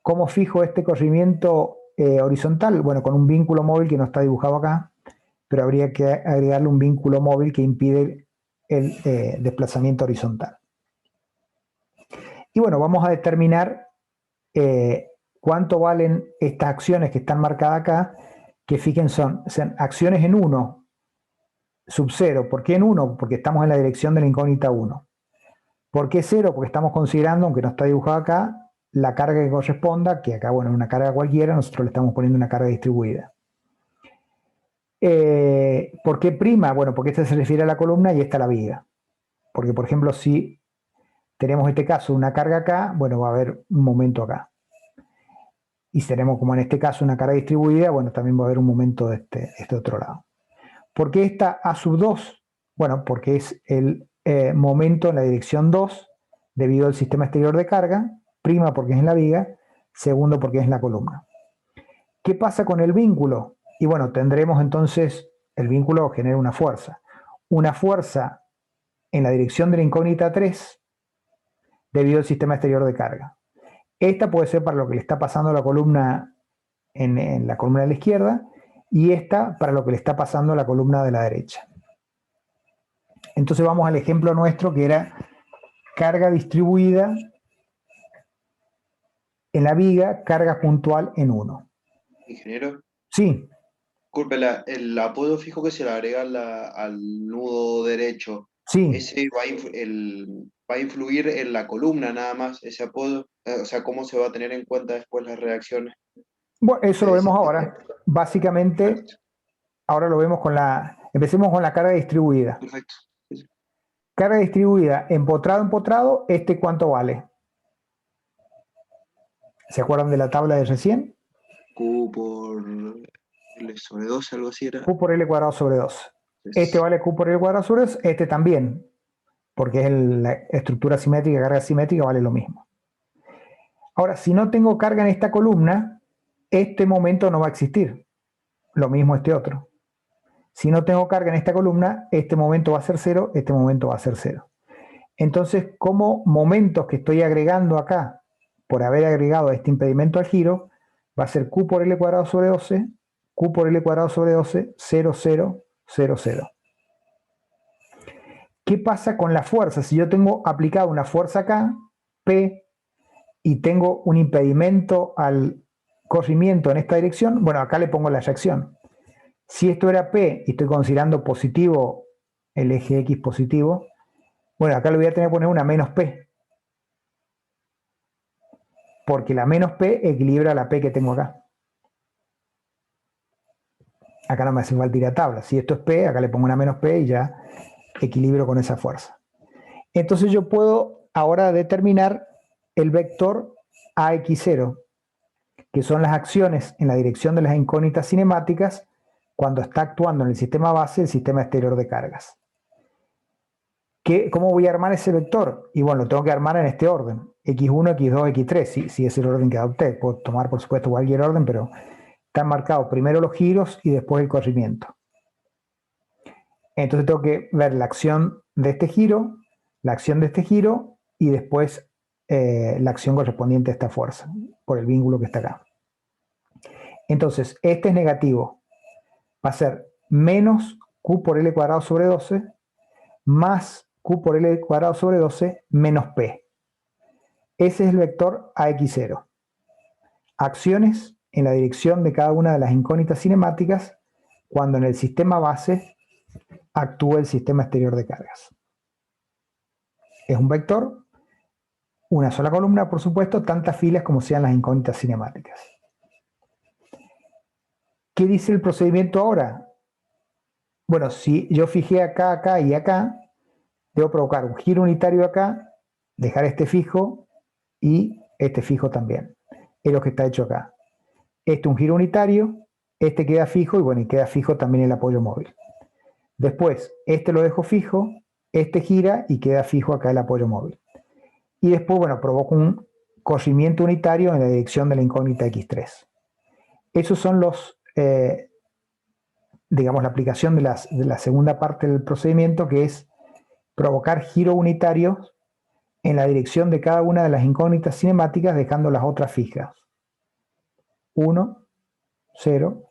[SPEAKER 2] ¿Cómo fijo este corrimiento horizontal? Bueno, con un vínculo móvil que no está dibujado acá, pero habría que agregarle un vínculo móvil que impide el desplazamiento horizontal. Y bueno, vamos a determinar cuánto valen estas acciones que están marcadas acá, que fíjense son acciones en 1 sub 0. ¿Por qué en 1? Porque estamos en la dirección de la incógnita 1. ¿Por qué 0? Porque estamos considerando, aunque no está dibujado acá, la carga que corresponda, que acá, bueno, es una carga cualquiera, nosotros le estamos poniendo una carga distribuida. ¿Por qué prima? Bueno, porque esta se refiere a la columna y esta a la viga. Porque, por ejemplo, si tenemos este caso, una carga acá, bueno, va a haber un momento acá. y si tenemos como en este caso una carga distribuida, bueno, también va a haber un momento de este otro lado. ¿Por qué esta A sub 2? Bueno, porque es el momento en la dirección 2 debido al sistema exterior de carga, prima porque es en la viga, segundo porque es en la columna. ¿Qué pasa con el vínculo? Y bueno, tendremos entonces, el vínculo genera una fuerza en la dirección de la incógnita 3 debido al sistema exterior de carga. Esta puede ser para lo que le está pasando a la columna en la columna de la izquierda y esta para lo que le está pasando a la columna de la derecha. Entonces vamos al ejemplo nuestro que era carga distribuida en la viga, carga puntual en 1.
[SPEAKER 3] Ingeniero,
[SPEAKER 2] Sí,
[SPEAKER 3] disculpe, el apoyo fijo que se le agrega al nudo derecho,
[SPEAKER 2] sí.
[SPEAKER 3] ese va a influir en la columna nada más, ese apoyo, o sea, ¿cómo se va a tener en cuenta después las reacciones?
[SPEAKER 2] Bueno, eso lo vemos ahora. Básicamente,
[SPEAKER 3] Perfecto.
[SPEAKER 2] ahora lo vemos empecemos con la carga distribuida.
[SPEAKER 3] Perfecto.
[SPEAKER 2] Carga distribuida empotrado, ¿cuánto vale? ¿Se acuerdan de la tabla de recién?
[SPEAKER 3] Q por L sobre 12, algo así era.
[SPEAKER 2] Q por L cuadrado sobre 2. Este vale Q por L cuadrado sobre 2, este también, porque es la estructura simétrica, carga simétrica, vale lo mismo. Ahora, si no tengo carga en esta columna, este momento no va a existir. Lo mismo este otro. Si no tengo carga en esta columna, este momento va a ser 0, este momento va a ser 0. Entonces, como momentos que estoy agregando acá, por haber agregado este impedimento al giro, va a ser Q por L cuadrado sobre 12, Q por L cuadrado sobre 12, 0, 0, 0, 0. ¿Qué pasa con la fuerza? Si yo tengo aplicado una fuerza acá, P, y tengo un impedimento al corrimiento en esta dirección, bueno, acá le pongo la reacción. Si esto era P y estoy considerando positivo el eje X positivo, bueno, acá le voy a tener que poner una menos P. Porque la menos P equilibra la P que tengo acá. Acá no me hace falta ir a tabla. Si esto es P, acá le pongo una menos P y ya equilibro con esa fuerza. Entonces yo puedo ahora determinar el vector AX0, que son las acciones en la dirección de las incógnitas cinemáticas cuando está actuando en el sistema base el sistema exterior de cargas. ¿Cómo voy a armar ese vector? Y bueno, lo tengo que armar en este orden. X1, X2, X3, si es el orden que adopté. Puedo tomar, por supuesto, cualquier orden, pero están marcados primero los giros y después el corrimiento. Entonces tengo que ver la acción de este giro, la acción de este giro y después la acción correspondiente a esta fuerza, por el vínculo que está acá. Entonces, este es negativo. Va a ser menos Q por L cuadrado sobre 12 más Q por L cuadrado sobre 12 menos P. Ese es el vector AX0. Acciones en la dirección de cada una de las incógnitas cinemáticas cuando en el sistema base actúa el sistema exterior de cargas. Es un vector, una sola columna, por supuesto, tantas filas como sean las incógnitas cinemáticas. ¿Qué dice el procedimiento ahora? Bueno, si yo fijé acá, acá y acá, debo provocar un giro unitario acá, dejar este fijo y este fijo también. Es lo que está hecho acá. Este un giro unitario, este queda fijo y bueno, y queda fijo también el apoyo móvil. Después, este lo dejo fijo, este gira y queda fijo acá el apoyo móvil. Y después, bueno, provoco un corrimiento unitario en la dirección de la incógnita X3. Esos son los, digamos, la aplicación de la segunda parte del procedimiento, que es provocar giros unitarios en la dirección de cada una de las incógnitas cinemáticas, dejando las otras fijas. 1, 0,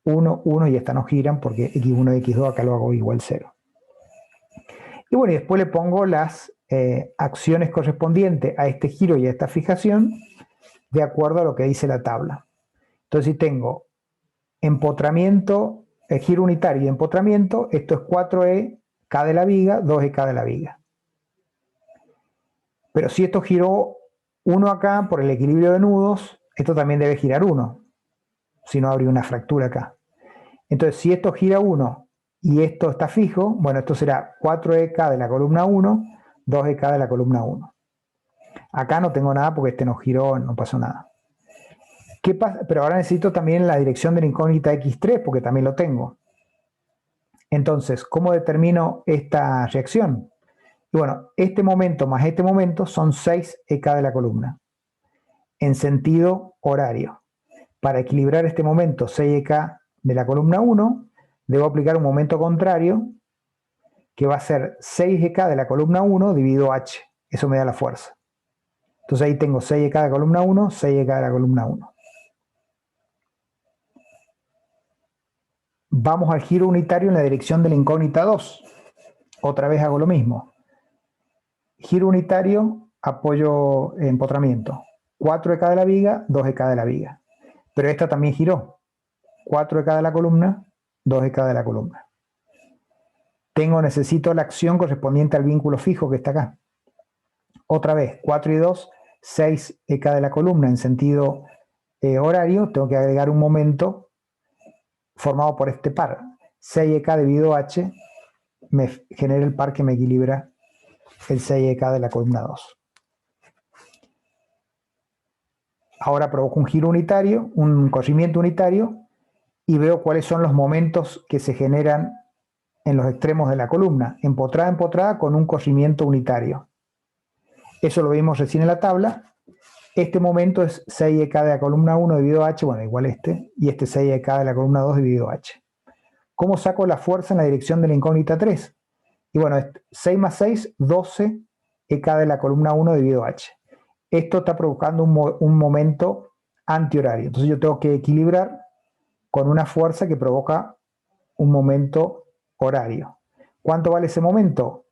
[SPEAKER 2] 1, 1, y estas no giran porque X1 y X2 acá lo hago igual 0. Y bueno, y después le pongo las acciones correspondientes a este giro y a esta fijación de acuerdo a lo que dice la tabla. Entonces, si tengo empotramiento, giro unitario y empotramiento, esto es 4E K de la viga, 2E K de la viga. Pero si esto giró 1 acá por el equilibrio de nudos, esto también debe girar 1, si no habría una fractura acá. Entonces, si esto gira 1 y esto está fijo, bueno, esto será 4EK de la columna 1, 2EK de la columna 1. Acá no tengo nada porque este no giró, no pasó nada. ¿Qué pasa? Pero ahora necesito también la dirección de la incógnita x3 porque también lo tengo. Entonces, ¿cómo determino esta reacción? Y bueno, este momento más este momento son 6 EK de la columna en sentido horario. Para equilibrar este momento 6 EK de la columna 1, debo aplicar un momento contrario que va a ser 6 EK de la columna 1 dividido H. Eso me da la fuerza. Entonces ahí tengo 6 EK de la columna 1, 6 EK de la columna 1. Vamos al giro unitario en la dirección de la incógnita 2. Otra vez hago lo mismo. Giro unitario, apoyo empotramiento. 4 EK de la viga, 2 EK de la viga. Pero esta también giró. 4 EK de la columna, 2 EK de la columna. Necesito la acción correspondiente al vínculo fijo que está acá. Otra vez, 4 y 2, 6 EK de la columna en sentido horario. Tengo que agregar un momento formado por este par. 6 EK dividido H me genera el par que me equilibra el 6 EK de la columna 2. Ahora provoco un giro unitario, un corrimiento unitario, y veo cuáles son los momentos que se generan en los extremos de la columna, empotrada con un corrimiento unitario. Eso lo vimos recién en la tabla. Este momento es 6 EK de la columna 1 dividido H, bueno, igual este, y este 6 EK de la columna 2 dividido H. ¿Cómo saco la fuerza en la dirección de la incógnita 3? Y bueno, 6 más 6, 12 EK de la columna 1 dividido H. Esto está provocando un momento antihorario. Entonces yo tengo que equilibrar con una fuerza que provoca un momento horario. ¿Cuánto vale ese momento?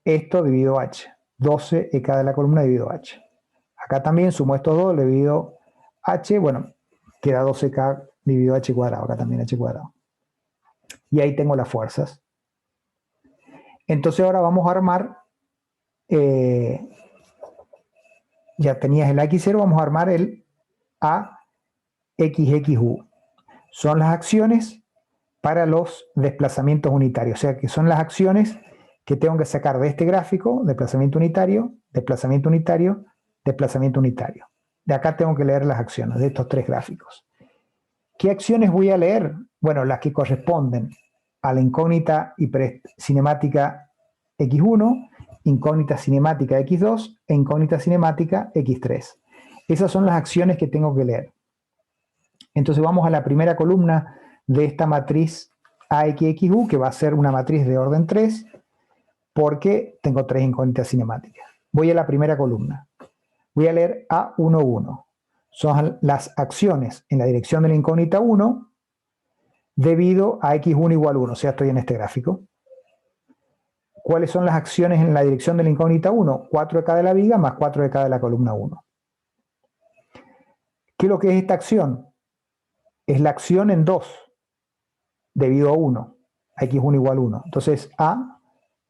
[SPEAKER 2] Esto dividido H. 12 EK de la columna dividido H. Acá también sumo estos dos, le divido H, bueno, queda 12K dividido H cuadrado, acá también H cuadrado. Y ahí tengo las fuerzas. Entonces ahora vamos a armar, ya tenías el X0, vamos a armar el AXXU. Son las acciones para los desplazamientos unitarios, o sea que son las acciones que tengo que sacar de este gráfico, desplazamiento unitario, desplazamiento unitario, desplazamiento unitario. De acá tengo que leer las acciones de estos tres gráficos. ¿Qué acciones voy a leer? Bueno, las que corresponden a la incógnita hipercinemática X1, incógnita cinemática X2 e incógnita cinemática X3. Esas son las acciones que tengo que leer. Entonces vamos a la primera columna de esta matriz AXXU, que va a ser una matriz de orden 3, porque tengo 3 incógnitas cinemáticas. Voy a la primera columna. Voy a leer A11. Son las acciones en la dirección de la incógnita 1 debido a X1 igual 1, o sea, estoy en este gráfico. ¿Cuáles son las acciones en la dirección de la incógnita 1? 4 EK de la viga más 4 EK de la columna 1. ¿Qué es lo que es esta acción? Es la acción en 2 debido a 1, a X1 igual 1. Entonces A,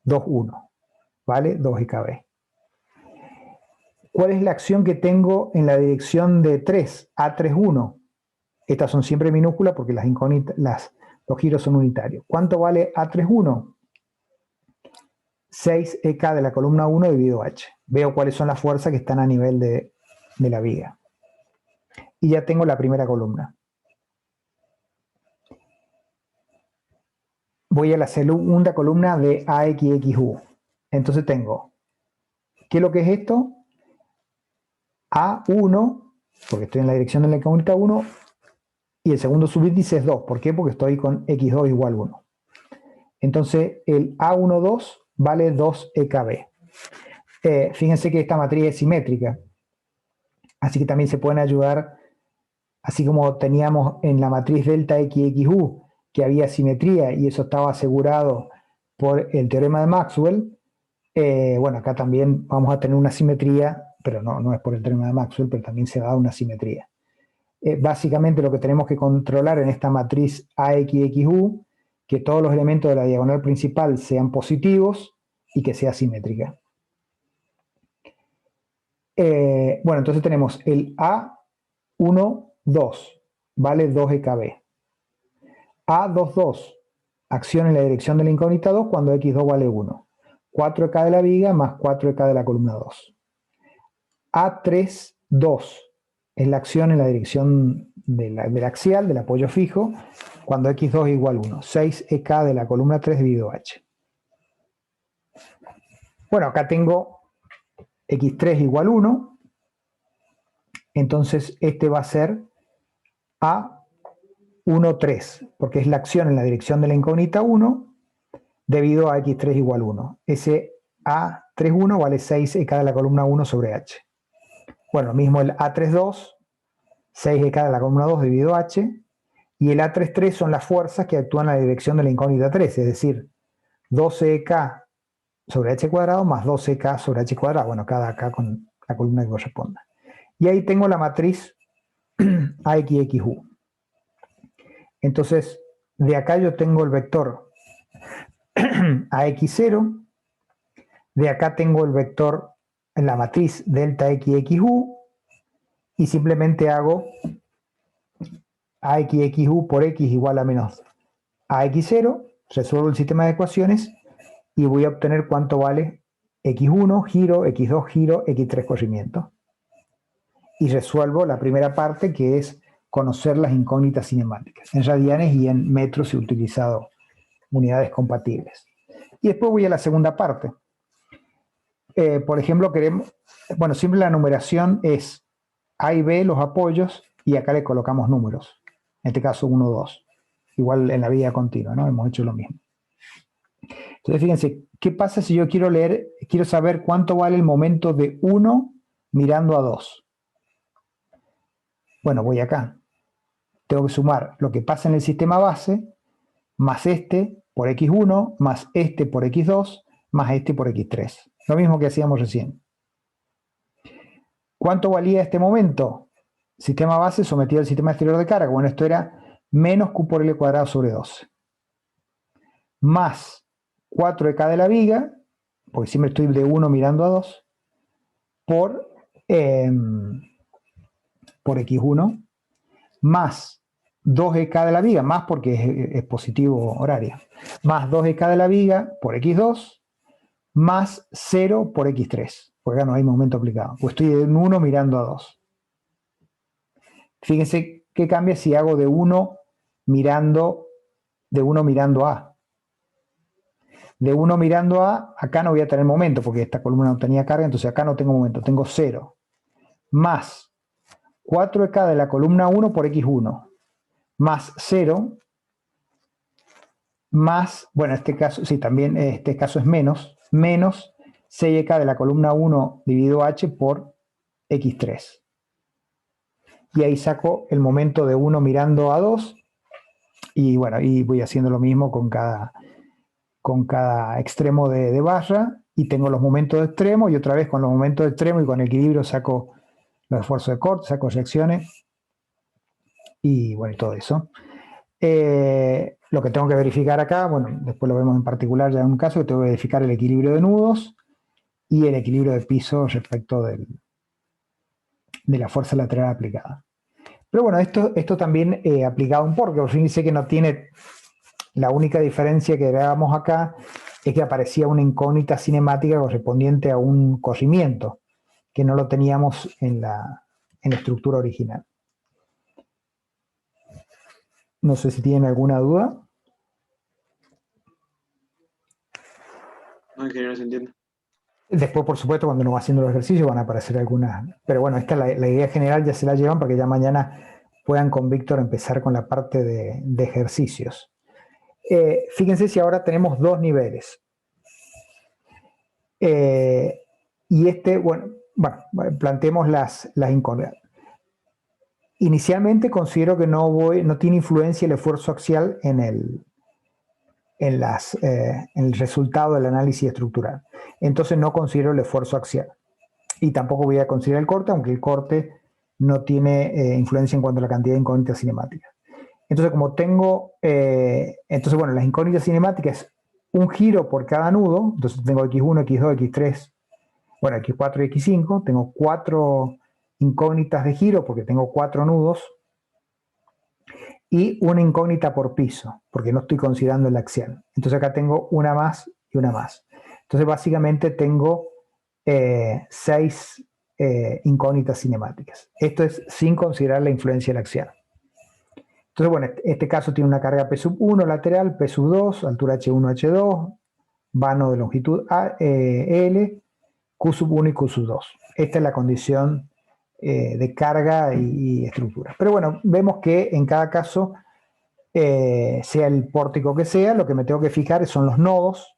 [SPEAKER 2] 2, 1, ¿vale? 2 EKB. ¿Cuál es la acción que tengo en la dirección de 3? A3, 1. Estas son siempre minúsculas porque los giros son unitarios. ¿Cuánto vale A3, 1? 6 EK de la columna 1 dividido H. Veo cuáles son las fuerzas que están a nivel de la viga. Y ya tengo la primera columna. Voy a la segunda columna de AXXU. Entonces tengo, ¿qué es lo que es esto? A1, porque estoy en la dirección de la incógnita 1, y el segundo subíndice es 2. ¿Por qué? Porque estoy con X2 igual 1. Entonces el A12 vale 2 EKB. Fíjense que esta matriz es simétrica, así que también se pueden ayudar, así como teníamos en la matriz delta XXU, que había simetría y eso estaba asegurado por el teorema de Maxwell. Bueno, acá también vamos a tener una simetría, pero no es por el teorema de Maxwell, pero también se da una simetría. Básicamente lo que tenemos que controlar en esta matriz AXXU, que todos los elementos de la diagonal principal sean positivos y que sea simétrica. Bueno, entonces tenemos el A12, vale 2 EKB. A22, acción en la dirección de la incógnita 2 cuando X2 vale 1. 4 EK de la viga más 4 EK de la columna 2. A32, es la acción en la dirección del axial, del apoyo fijo, cuando x2 es igual a 1. 6ek de la columna 3 dividido h. Bueno, acá tengo x3 igual 1. Entonces este va a ser A1, 3, porque es la acción en la dirección de la incógnita 1 debido a x3 igual 1. Ese A31 vale 6ek de la columna 1 sobre h. Bueno, lo mismo el A32, 6ek de la columna 2 dividido h, y el A33 son las fuerzas que actúan en la dirección de la incógnita 3, es decir, 12ek sobre h cuadrado más 12k sobre h cuadrado, bueno, cada k con la columna que corresponda. Y ahí tengo la matriz AXXU. Entonces, de acá yo tengo el vector AX0, de acá tengo el vector en la matriz delta XXU, y simplemente hago AXXU por X igual a menos AX0, resuelvo el sistema de ecuaciones y voy a obtener cuánto vale X1 giro, X2 giro, X3 corrimiento. Y resuelvo la primera parte, que es conocer las incógnitas cinemáticas. En radianes y en metros he utilizado unidades compatibles. Y después voy a la segunda parte. Por ejemplo, bueno, siempre la numeración es A y B los apoyos, y acá le colocamos números. En este caso 1, 2. Igual en la vía continua, ¿no? Hemos hecho lo mismo. Entonces, fíjense, ¿qué pasa si yo quiero saber cuánto vale el momento de 1 mirando a 2? Bueno, voy acá. Tengo que sumar lo que pasa en el sistema base, más este por x1, más este por x2, más este por x3. Lo mismo que hacíamos recién. ¿Cuánto valía este momento? Sistema base sometido al sistema exterior de carga. Bueno, esto era menos q por L cuadrado sobre 12. Más 4ek de la viga, porque siempre estoy de 1 mirando a 2, por x1, más 2ek de la viga, más porque es positivo horario, más 2ek de la viga por x2, más 0 por x3, porque acá no hay momento aplicado, pues estoy de 1 mirando a 2. Fíjense qué cambia si hago de 1 mirando a. De 1 mirando a, acá no voy a tener momento, porque esta columna no tenía carga, entonces acá no tengo momento, tengo 0. Más 4ek de la columna 1 por x1, más 0, más, bueno, en este caso, sí, también este caso es menos 6ek de la columna 1 dividido h por x3. Y ahí saco el momento de 1 mirando a 2, y bueno, y voy haciendo lo mismo con cada extremo de barra, y tengo los momentos de extremo, y otra vez con los momentos de extremo y con el equilibrio saco los esfuerzos de corte, saco reacciones, y bueno, y todo eso. Lo que tengo que verificar acá, bueno, después lo vemos en particular ya en un caso, que tengo que verificar el equilibrio de nudos y el equilibrio de piso respecto de la fuerza lateral aplicada. Pero bueno, esto también aplicado un porque fíjense que no tiene, la única diferencia que veamos acá es que aparecía una incógnita cinemática correspondiente a un corrimiento, que no lo teníamos en la estructura original. No sé si tienen alguna duda.
[SPEAKER 3] No, ingeniero, se entiende.
[SPEAKER 2] Después, por supuesto, cuando uno va haciendo los ejercicios van a aparecer algunas. Pero bueno, esta es la idea general, ya se la llevan para que ya mañana puedan con Víctor empezar con la parte de ejercicios. Fíjense si ahora tenemos dos niveles. Y bueno, planteemos las incógnitas. Inicialmente considero que no tiene influencia el esfuerzo axial en el resultado del análisis estructural. Entonces no considero el esfuerzo axial. Y tampoco voy a considerar el corte, aunque el corte no tiene influencia en cuanto a la cantidad de incógnitas cinemáticas. Entonces, como tengo, bueno, las incógnitas cinemáticas es un giro por cada nudo, entonces tengo x1, x2, x3, bueno, x4 y x5, tengo 4 incógnitas de giro porque tengo 4 nudos, y una incógnita por piso, porque no estoy considerando el axial. Entonces acá tengo una más y una más. Entonces básicamente tengo 6 incógnitas cinemáticas. Esto es sin considerar la influencia del axial. Entonces, bueno, este caso tiene una carga P1 lateral, P2, altura H1, H2, vano de longitud L, Q1 y Q2. Esta es la condición de carga y estructura. Pero bueno, vemos que en cada caso, sea el pórtico que sea, lo que me tengo que fijar son los nodos,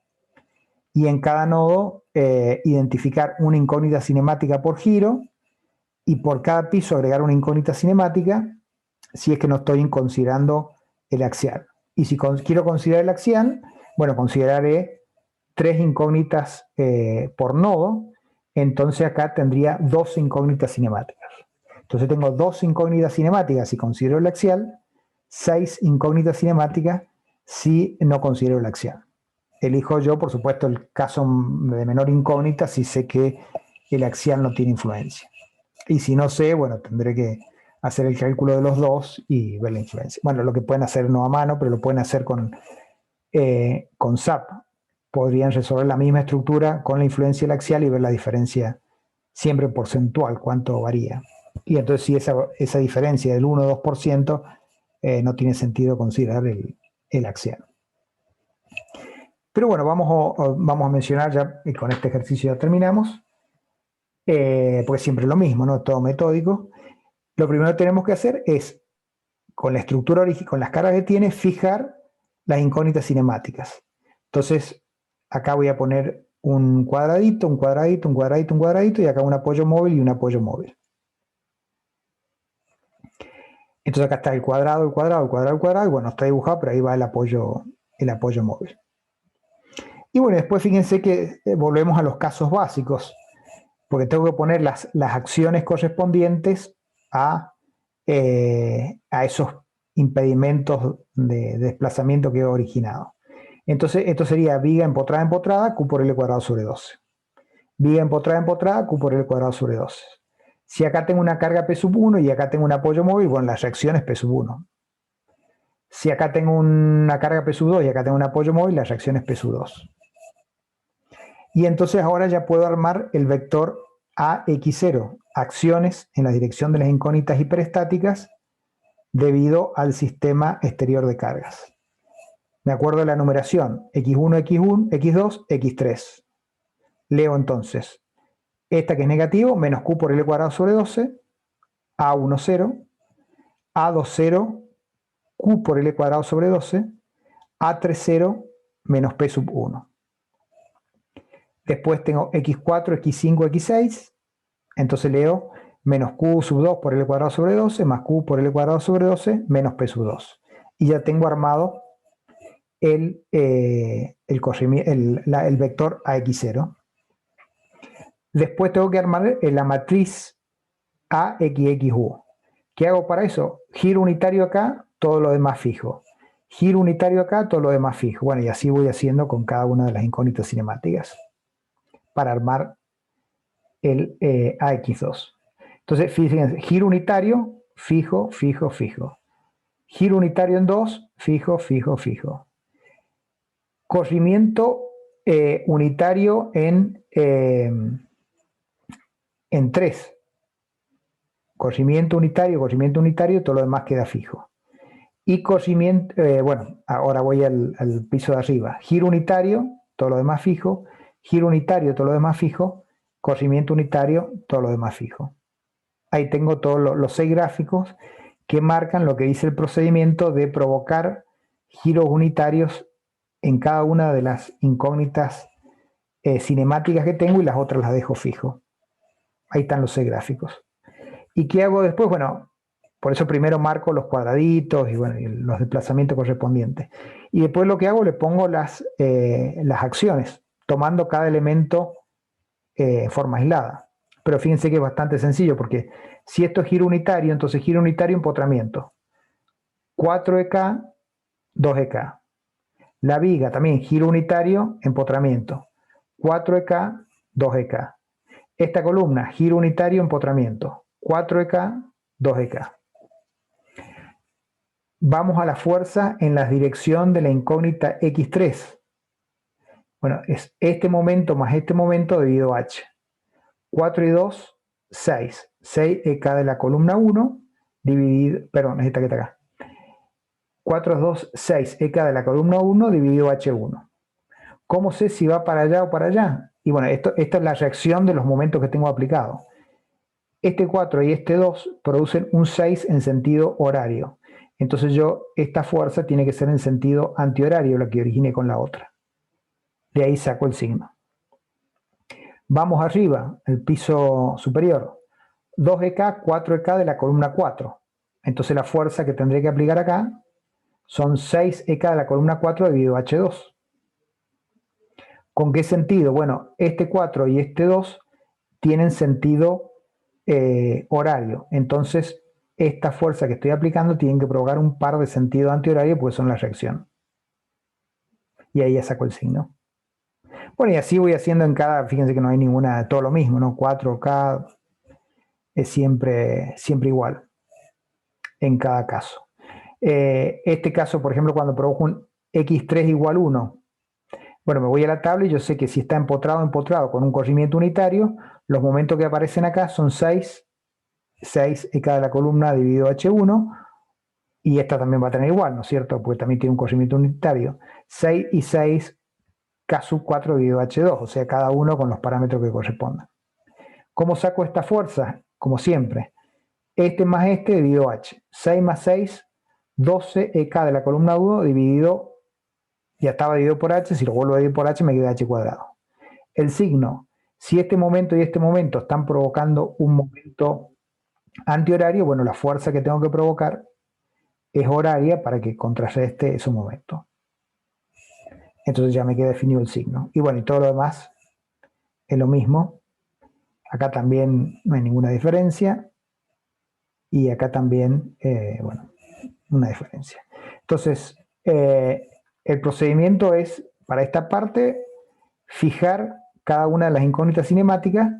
[SPEAKER 2] y en cada nodo identificar una incógnita cinemática por giro, y por cada piso agregar una incógnita cinemática, si es que no estoy considerando el axial. Y si quiero considerar el axial, bueno, consideraré 3 incógnitas por nodo, entonces acá tendría 2 incógnitas cinemáticas. Entonces tengo 2 incógnitas cinemáticas si considero el axial, 6 incógnitas cinemáticas si no considero el axial. Elijo yo, por supuesto, el caso de menor incógnita si sé que el axial no tiene influencia. Y si no sé, bueno, tendré que hacer el cálculo de los dos y ver la influencia. Bueno, lo que pueden hacer no a mano, pero lo pueden hacer con SAP. Podrían resolver la misma estructura con la influencia del axial y ver la diferencia siempre porcentual, cuánto varía. Y entonces si esa diferencia del 1 o 2% no tiene sentido considerar el axial. Pero bueno, vamos a mencionar ya, y con este ejercicio ya terminamos, porque siempre es lo mismo, ¿no? Todo metódico. Lo primero que tenemos que hacer es, con la estructura original, con las cargas que tiene, fijar las incógnitas cinemáticas. Entonces, acá voy a poner un cuadradito, un cuadradito, un cuadradito, un cuadradito, y acá un apoyo móvil y un apoyo móvil. Entonces acá está el cuadrado, el cuadrado, el cuadrado, el cuadrado, y bueno, está dibujado, pero ahí va el apoyo móvil. Y bueno, después fíjense que volvemos a los casos básicos, porque tengo que poner las acciones correspondientes a esos impedimentos de desplazamiento que he originado. Entonces, esto sería viga empotrada, Q por L cuadrado sobre 12. Viga empotrada, Q por L cuadrado sobre 12. Si acá tengo una carga P1 y acá tengo un apoyo móvil, bueno, la reacción es P1. Si acá tengo una carga P2 y acá tengo un apoyo móvil, la reacción es P2. Y entonces ahora ya puedo armar el vector AX0, acciones en la dirección de las incógnitas hiperestáticas debido al sistema exterior de cargas. Me acuerdo de la numeración, X1, X1, X2, X3. Leo entonces, esta que es negativo, menos Q por L cuadrado sobre 12, A1, 0, A2, 0, Q por L cuadrado sobre 12, A3, 0, menos P sub 1. Después tengo X4, X5, X6, entonces leo menos Q sub 2 por L cuadrado sobre 12, más Q por L cuadrado sobre 12, menos P sub 2. Y ya tengo armado el vector AX0. Después tengo que armar la matriz AXXU. ¿Qué hago para eso? Giro unitario acá, todo lo demás fijo. Giro unitario acá, todo lo demás fijo. Bueno, y así voy haciendo con cada una de las incógnitas cinemáticas para armar el AX2. Entonces, fíjense, giro unitario, fijo, fijo, fijo. Giro unitario en 2, fijo, fijo, fijo. Corrimiento unitario en 3. Corrimiento unitario, todo lo demás queda fijo. Y corrimiento, bueno, ahora voy al piso de arriba. Giro unitario, todo lo demás fijo. Giro unitario, todo lo demás fijo. Corrimiento unitario, todo lo demás fijo. Ahí tengo todos los 6 gráficos que marcan lo que dice el procedimiento de provocar giros unitarios en cada una de las incógnitas cinemáticas que tengo, y las otras las dejo fijo. Ahí están los 6 gráficos. ¿Y qué hago después? Bueno, por eso primero marco los cuadraditos y, bueno, y los desplazamientos correspondientes. Y después lo que hago, le pongo las acciones, tomando cada elemento en forma aislada. Pero fíjense que es bastante sencillo, porque si esto es giro unitario, entonces giro unitario, empotramiento. 4EK, 2EK. La viga también, giro unitario, empotramiento. 4EK, 2EK. Esta columna, giro unitario, empotramiento. 4EK, 2EK. Vamos a la fuerza en la dirección de la incógnita X3. Bueno, es este momento más este momento dividido H. 4 y 2, 6. 6 EK de la columna 1 dividido, perdón, es esta que está acá. 4 es 2, 6 EK de la columna 1 dividido H1. ¿Cómo sé si va para allá o para allá? Y bueno, esta es la reacción de los momentos que tengo aplicados. Este 4 y este 2 producen un 6 en sentido horario. Entonces esta fuerza tiene que ser en sentido antihorario, la que originé con la otra. De ahí saco el signo. Vamos arriba, el piso superior. 2 EK, 4 EK de la columna 4. Entonces la fuerza que tendré que aplicar acá son 6 EK de la columna 4 dividido H2. ¿Con qué sentido? Bueno, este 4 y este 2 tienen sentido horario. Entonces, esta fuerza que estoy aplicando tiene que provocar un par de sentido antihorario porque son la reacción. Y ahí ya saco el signo. Bueno, y así voy haciendo en cada, fíjense que no hay ninguna, todo lo mismo, ¿no? 4K es siempre igual en cada caso. Este caso, por ejemplo, cuando provoco un X3 igual 1, bueno, me voy a la tabla y yo sé que si está empotrado con un corrimiento unitario, los momentos que aparecen acá son 6 EK de la columna dividido H1, y esta también va a tener igual, ¿no es cierto? Porque también tiene un corrimiento unitario. 6 y 6 K sub 4 dividido H2, o sea, cada uno con los parámetros que correspondan. ¿Cómo saco esta fuerza? Como siempre, este más este dividido H. 6 más 6, 12 EK de la columna 1 dividido, ya estaba dividido por H, si lo vuelvo a dividir por H me queda H cuadrado. El signo, si este momento y este momento están provocando un momento antihorario, bueno, la fuerza que tengo que provocar es horaria para que contrarreste esos momentos. Entonces ya me queda definido el signo. Y bueno, y todo lo demás es lo mismo. Acá también no hay ninguna diferencia. Y acá también, bueno, una diferencia. Entonces, el procedimiento es, para esta parte, fijar cada una de las incógnitas cinemáticas,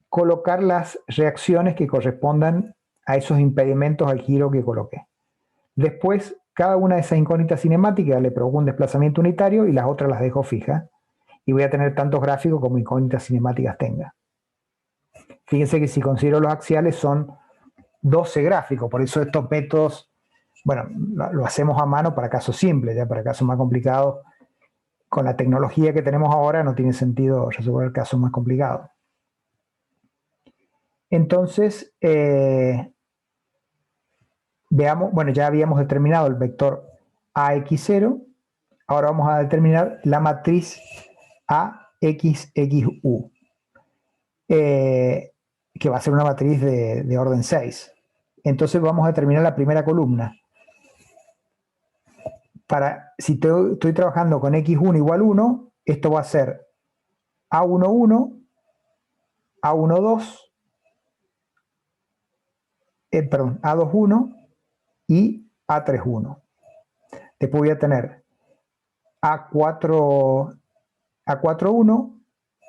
[SPEAKER 2] colocar las reacciones que correspondan a esos impedimentos al giro que coloqué. Después, cada una de esas incógnitas cinemáticas le provoco un desplazamiento unitario y las otras las dejo fijas. Y voy a tener tantos gráficos como incógnitas cinemáticas tenga. Fíjense que si considero los axiales son 12 gráficos, por eso estos métodos, bueno, lo hacemos a mano para casos simples, ya para casos más complicados. Con la tecnología que tenemos ahora no tiene sentido resolver casos más complicados. Entonces, veamos, bueno, ya habíamos determinado el vector AX0, ahora vamos a determinar la matriz AXXU, que va a ser una matriz de orden 6. Entonces vamos a determinar la primera columna. Si estoy trabajando con X1 igual 1, esto va a ser A11, A12, perdón, A21 y A31. Después voy a tener A41,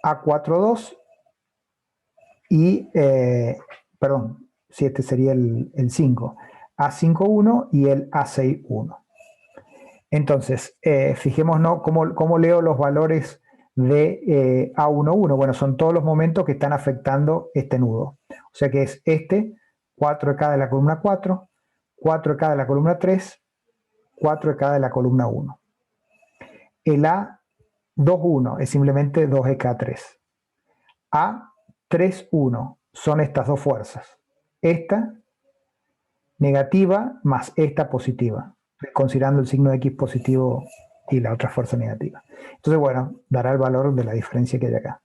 [SPEAKER 2] A42 y, perdón, si este sería el 5, A51 y el A61. Entonces, fijémonos cómo leo los valores de A11. Bueno, son todos los momentos que están afectando este nudo. O sea que es este, 4 EK de la columna 4, 4 EK de la columna 3, 4 EK de la columna 1. El A21 es simplemente 2 EK3. A31 son estas dos fuerzas. Esta negativa más esta positiva, considerando el signo X positivo y la otra fuerza negativa. Entonces, bueno, dará el valor de la diferencia que hay acá.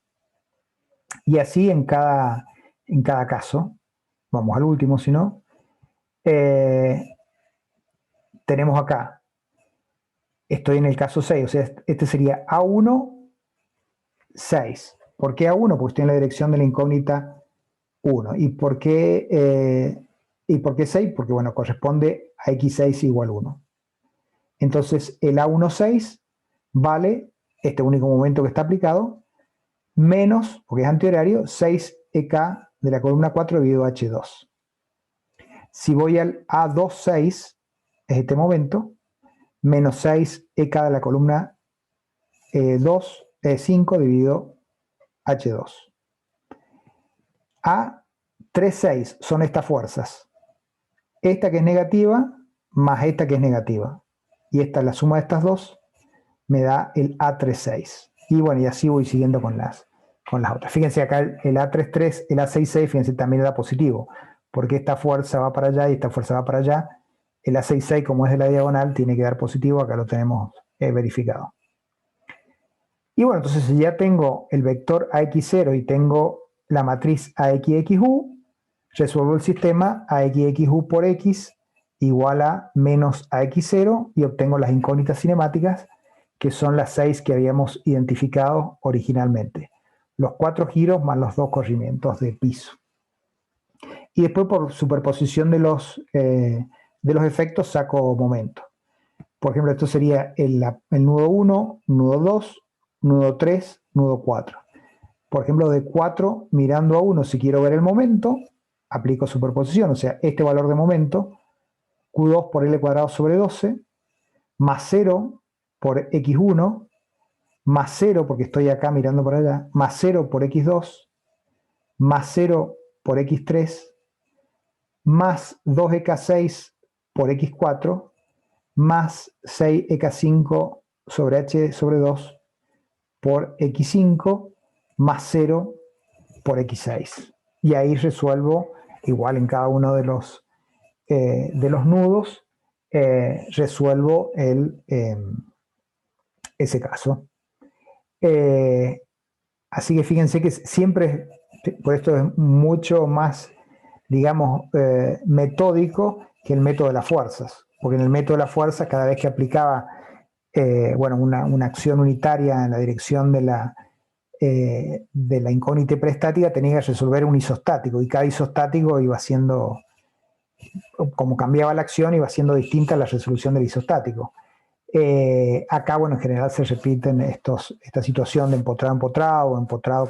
[SPEAKER 2] Y así en cada caso, vamos al último, si no, tenemos acá, estoy en el caso 6, o sea, este sería A1, 6. ¿Por qué A1? Porque estoy en la dirección de la incógnita 1. ¿Y por qué 6? Porque, bueno, corresponde a X6 igual 1. Entonces, el A16 vale, este único momento que está aplicado, menos, porque es antihorario, 6 EK de la columna 4 dividido H2. Si voy al A26, es este momento, menos 6 EK de la columna 5 dividido H2. 3, 6 son estas fuerzas. Esta que es negativa más esta que es negativa. Y esta, la suma de estas dos, me da el A36. Y bueno, y así voy siguiendo con las otras. Fíjense acá el A33, el A66, fíjense, también da positivo, porque esta fuerza va para allá y esta fuerza va para allá. El A66, como es de la diagonal, tiene que dar positivo, acá lo tenemos verificado. Y bueno, entonces si ya tengo el vector AX0 y tengo la matriz AXXU, resuelvo el sistema AXXU por X igual a menos AX0 y obtengo las incógnitas cinemáticas, que son las 6 que habíamos identificado originalmente. Los 4 giros más los 2 corrimientos de piso. Y después por superposición de los efectos saco momento. Por ejemplo, esto sería el nudo 1, nudo 2, nudo 3, nudo 4. Por ejemplo, de 4 mirando a 1, si quiero ver el momento, aplico superposición, o sea, este valor de momento, Q2 por L cuadrado sobre 12, más 0 por X1, más 0 porque estoy acá mirando para allá, más 0 por X2, más 0 por X3, más 2EK6 por X4, más 6EK5 sobre H sobre 2 por X5, más 0 por X6. Y ahí resuelvo, igual en cada uno de los nudos, resuelvo ese caso. Así que fíjense que siempre, por esto es mucho más, digamos, metódico que el método de las fuerzas, porque en el método de las fuerzas, cada vez que aplicaba una acción unitaria en la dirección de la incógnita preestática, tenía que resolver un isostático, y cada isostático iba siendo, como cambiaba la acción, iba siendo distinta la resolución del isostático. Acá, bueno, en general se repiten esta situación de empotrado o empotrado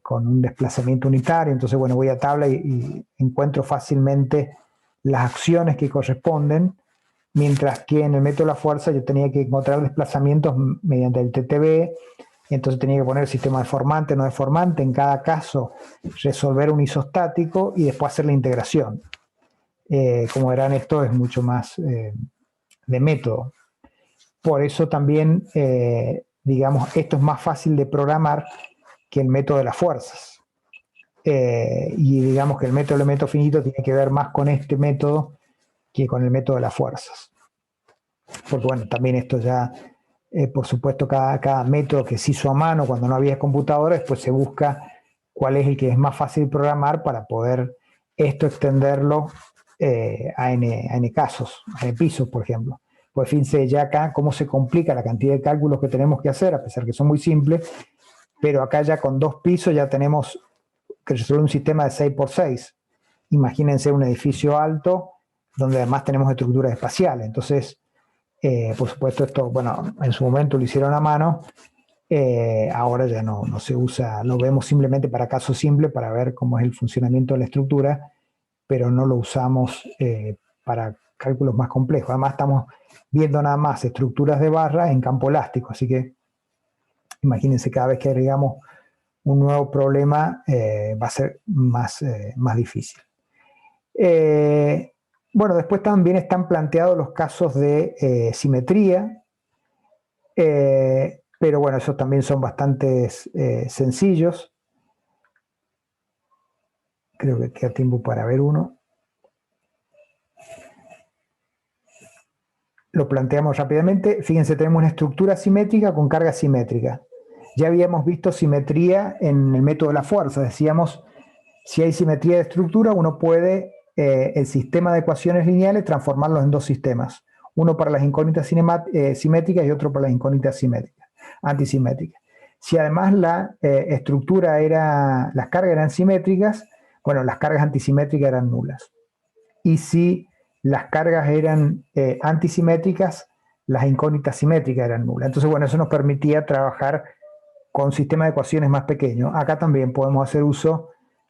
[SPEAKER 2] con un desplazamiento unitario. Entonces, bueno, voy a tabla y encuentro fácilmente las acciones que corresponden, mientras que en el método de la fuerza yo tenía que encontrar desplazamientos mediante el TTB, y entonces tenía que poner el sistema deformante, no deformante, en cada caso resolver un isostático y después hacer la integración. Como verán, esto es mucho más de método. Por eso también, digamos, esto es más fácil de programar que el método de las fuerzas. Y digamos que el método de elemento finito tiene que ver más con este método que con el método de las fuerzas. Porque bueno, también esto ya, por supuesto, cada método que se hizo a mano cuando no había computadora, después se busca cuál es el que es más fácil programar para poder esto extenderlo a n casos, a n pisos, por ejemplo. Pues fíjense ya acá cómo se complica la cantidad de cálculos que tenemos que hacer, a pesar que son muy simples, pero acá ya con 2 pisos ya tenemos que resolver un sistema de 6×6. Imagínense un edificio alto, donde además tenemos estructuras espaciales. Entonces, por supuesto, esto, bueno, en su momento lo hicieron a mano, ahora ya no se usa, lo vemos simplemente para casos simples, para ver cómo es el funcionamiento de la estructura, pero no lo usamos para cálculos más complejos. Además, estamos viendo nada más estructuras de barra en campo elástico, así que imagínense, cada vez que agregamos un nuevo problema va a ser más difícil. Bueno, después también están planteados los casos de simetría, pero bueno, esos también son bastante sencillos. Creo que queda tiempo para ver uno. Lo planteamos rápidamente. Fíjense, tenemos una estructura simétrica con carga simétrica. Ya habíamos visto simetría en el método de la fuerza. Decíamos, si hay simetría de estructura, uno puede el sistema de ecuaciones lineales transformarlos en 2 sistemas. Uno para las incógnitas simétricas y otro para las incógnitas antisimétricas. Si además la estructura las cargas eran simétricas, bueno, las cargas antisimétricas eran nulas. Y si las cargas eran antisimétricas, las incógnitas simétricas eran nulas. Entonces, bueno, eso nos permitía trabajar con sistemas de ecuaciones más pequeños. Acá también podemos hacer uso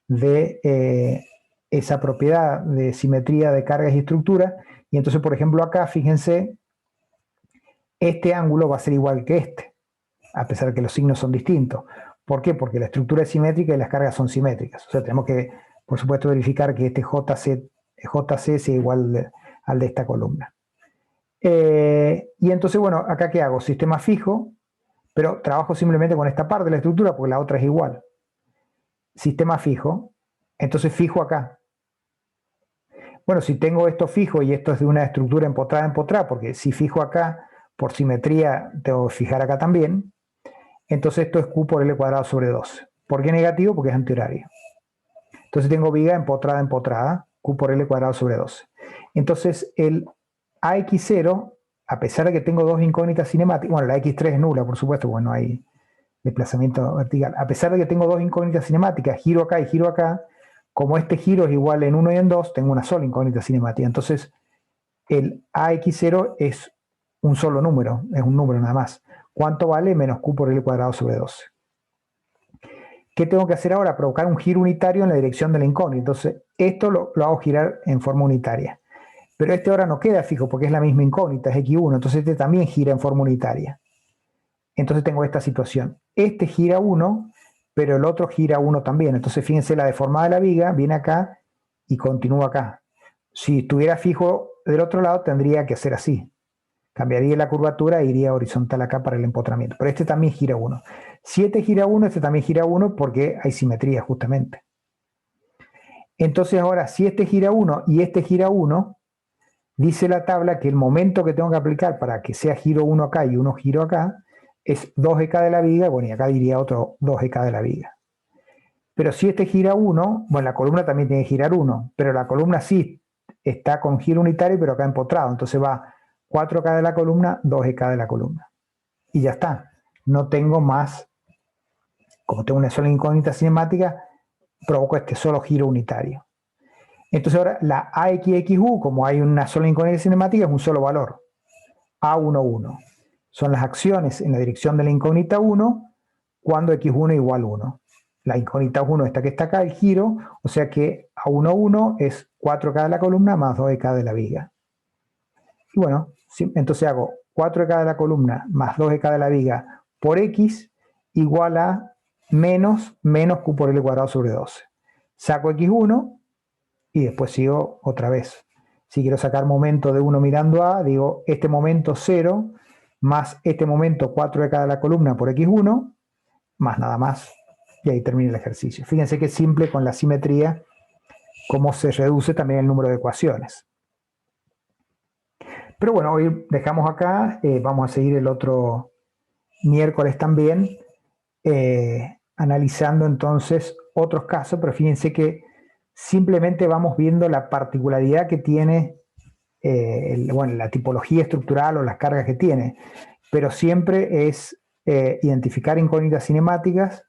[SPEAKER 2] de esa propiedad de simetría de cargas y estructuras. Y entonces, por ejemplo, acá, fíjense, este ángulo va a ser igual que este, a pesar de que los signos son distintos. ¿Por qué? Porque la estructura es simétrica y las cargas son simétricas. O sea, tenemos que, por supuesto, verificar que este JC sea igual al de esta columna. Y entonces, bueno, acá ¿qué hago? Sistema fijo, pero trabajo simplemente con esta parte de la estructura porque la otra es igual. Sistema fijo, entonces fijo acá. Bueno, si tengo esto fijo y esto es de una estructura empotrada, porque si fijo acá, por simetría, tengo que fijar acá también, entonces esto es Q por L cuadrado sobre 12. ¿Por qué negativo? Porque es antihorario. Entonces tengo viga empotrada, Q por L cuadrado sobre 12. Entonces el AX0, a pesar de que tengo dos incógnitas cinemáticas, bueno, la X3 es nula, por supuesto, porque no hay desplazamiento vertical. A pesar de que tengo dos incógnitas cinemáticas, giro acá y giro acá, como este giro es igual en 1 y en 2, tengo una sola incógnita cinemática. Entonces, el AX0 es un solo número, es un número nada más. ¿Cuánto vale? Menos Q por L cuadrado sobre 12. ¿Qué tengo que hacer ahora? Provocar un giro unitario en la dirección de la incógnita. Entonces, esto lo hago girar en forma unitaria. Pero este ahora no queda fijo porque es la misma incógnita, es X1. Entonces, este también gira en forma unitaria. Entonces tengo esta situación. Este gira 1, pero el otro gira 1 también. Entonces fíjense, la deformada de la viga viene acá y continúa acá. Si estuviera fijo del otro lado, tendría que hacer así. Cambiaría la curvatura e iría horizontal acá para el empotramiento. Pero este también gira 1. Si este gira 1, este también gira 1 porque hay simetría justamente. Entonces ahora, si este gira 1 y este gira 1, dice la tabla que el momento que tengo que aplicar para que sea giro 1 acá y 1 giro acá, es 2EK de la viga, bueno, y acá diría otro 2EK de la viga. Pero si este gira 1, bueno, la columna también tiene que girar 1, pero la columna sí está con giro unitario, pero acá empotrado. Entonces va 4K de la columna, 2EK de la columna. Y ya está. No tengo más, como tengo una sola incógnita cinemática, provoco este solo giro unitario. Entonces ahora la AXXU, como hay una sola incógnita cinemática, es un solo valor. A11. Son las acciones en la dirección de la incógnita 1 cuando x1 igual 1. La incógnita 1 esta que está acá, el giro, o sea que A11 es 4K de la columna más 2EK de la viga. Y bueno, entonces hago 4EK de la columna más 2EK de la viga por x igual a menos Q por L cuadrado sobre 12. Saco x1 y después sigo otra vez. Si quiero sacar momento de 1 mirando A, digo este momento 0 más este momento 4EK de la columna por x1, más nada más, y ahí termina el ejercicio. Fíjense que es simple con la simetría, cómo se reduce también el número de ecuaciones. Pero bueno, hoy dejamos acá, vamos a seguir el otro miércoles también, analizando entonces otros casos, pero fíjense que simplemente vamos viendo la particularidad que tiene bueno, la tipología estructural o las cargas que tiene, pero siempre es identificar incógnitas cinemáticas,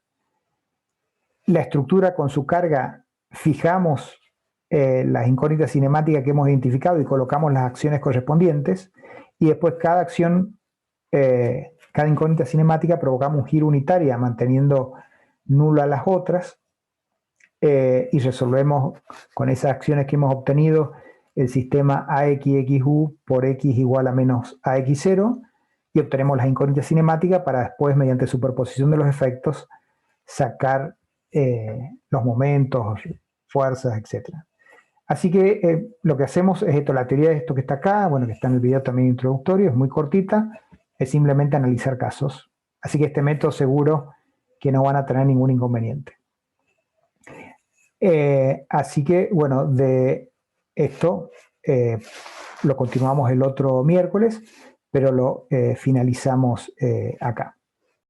[SPEAKER 2] la estructura con su carga, fijamos las incógnitas cinemáticas que hemos identificado y colocamos las acciones correspondientes, y después cada acción, cada incógnita cinemática provocamos un giro unitaria manteniendo nula las otras, y resolvemos con esas acciones que hemos obtenido el sistema AXXU por x igual a menos AX0 y obtenemos las incógnitas cinemáticas para después, mediante superposición de los efectos, sacar los momentos, fuerzas, etc. Así que lo que hacemos es esto, la teoría de esto que está acá, bueno, que está en el video también introductorio, es muy cortita, es simplemente analizar casos. Así que este método seguro que no van a tener ningún inconveniente. Así que, bueno, de esto lo continuamos el otro miércoles, pero lo finalizamos acá.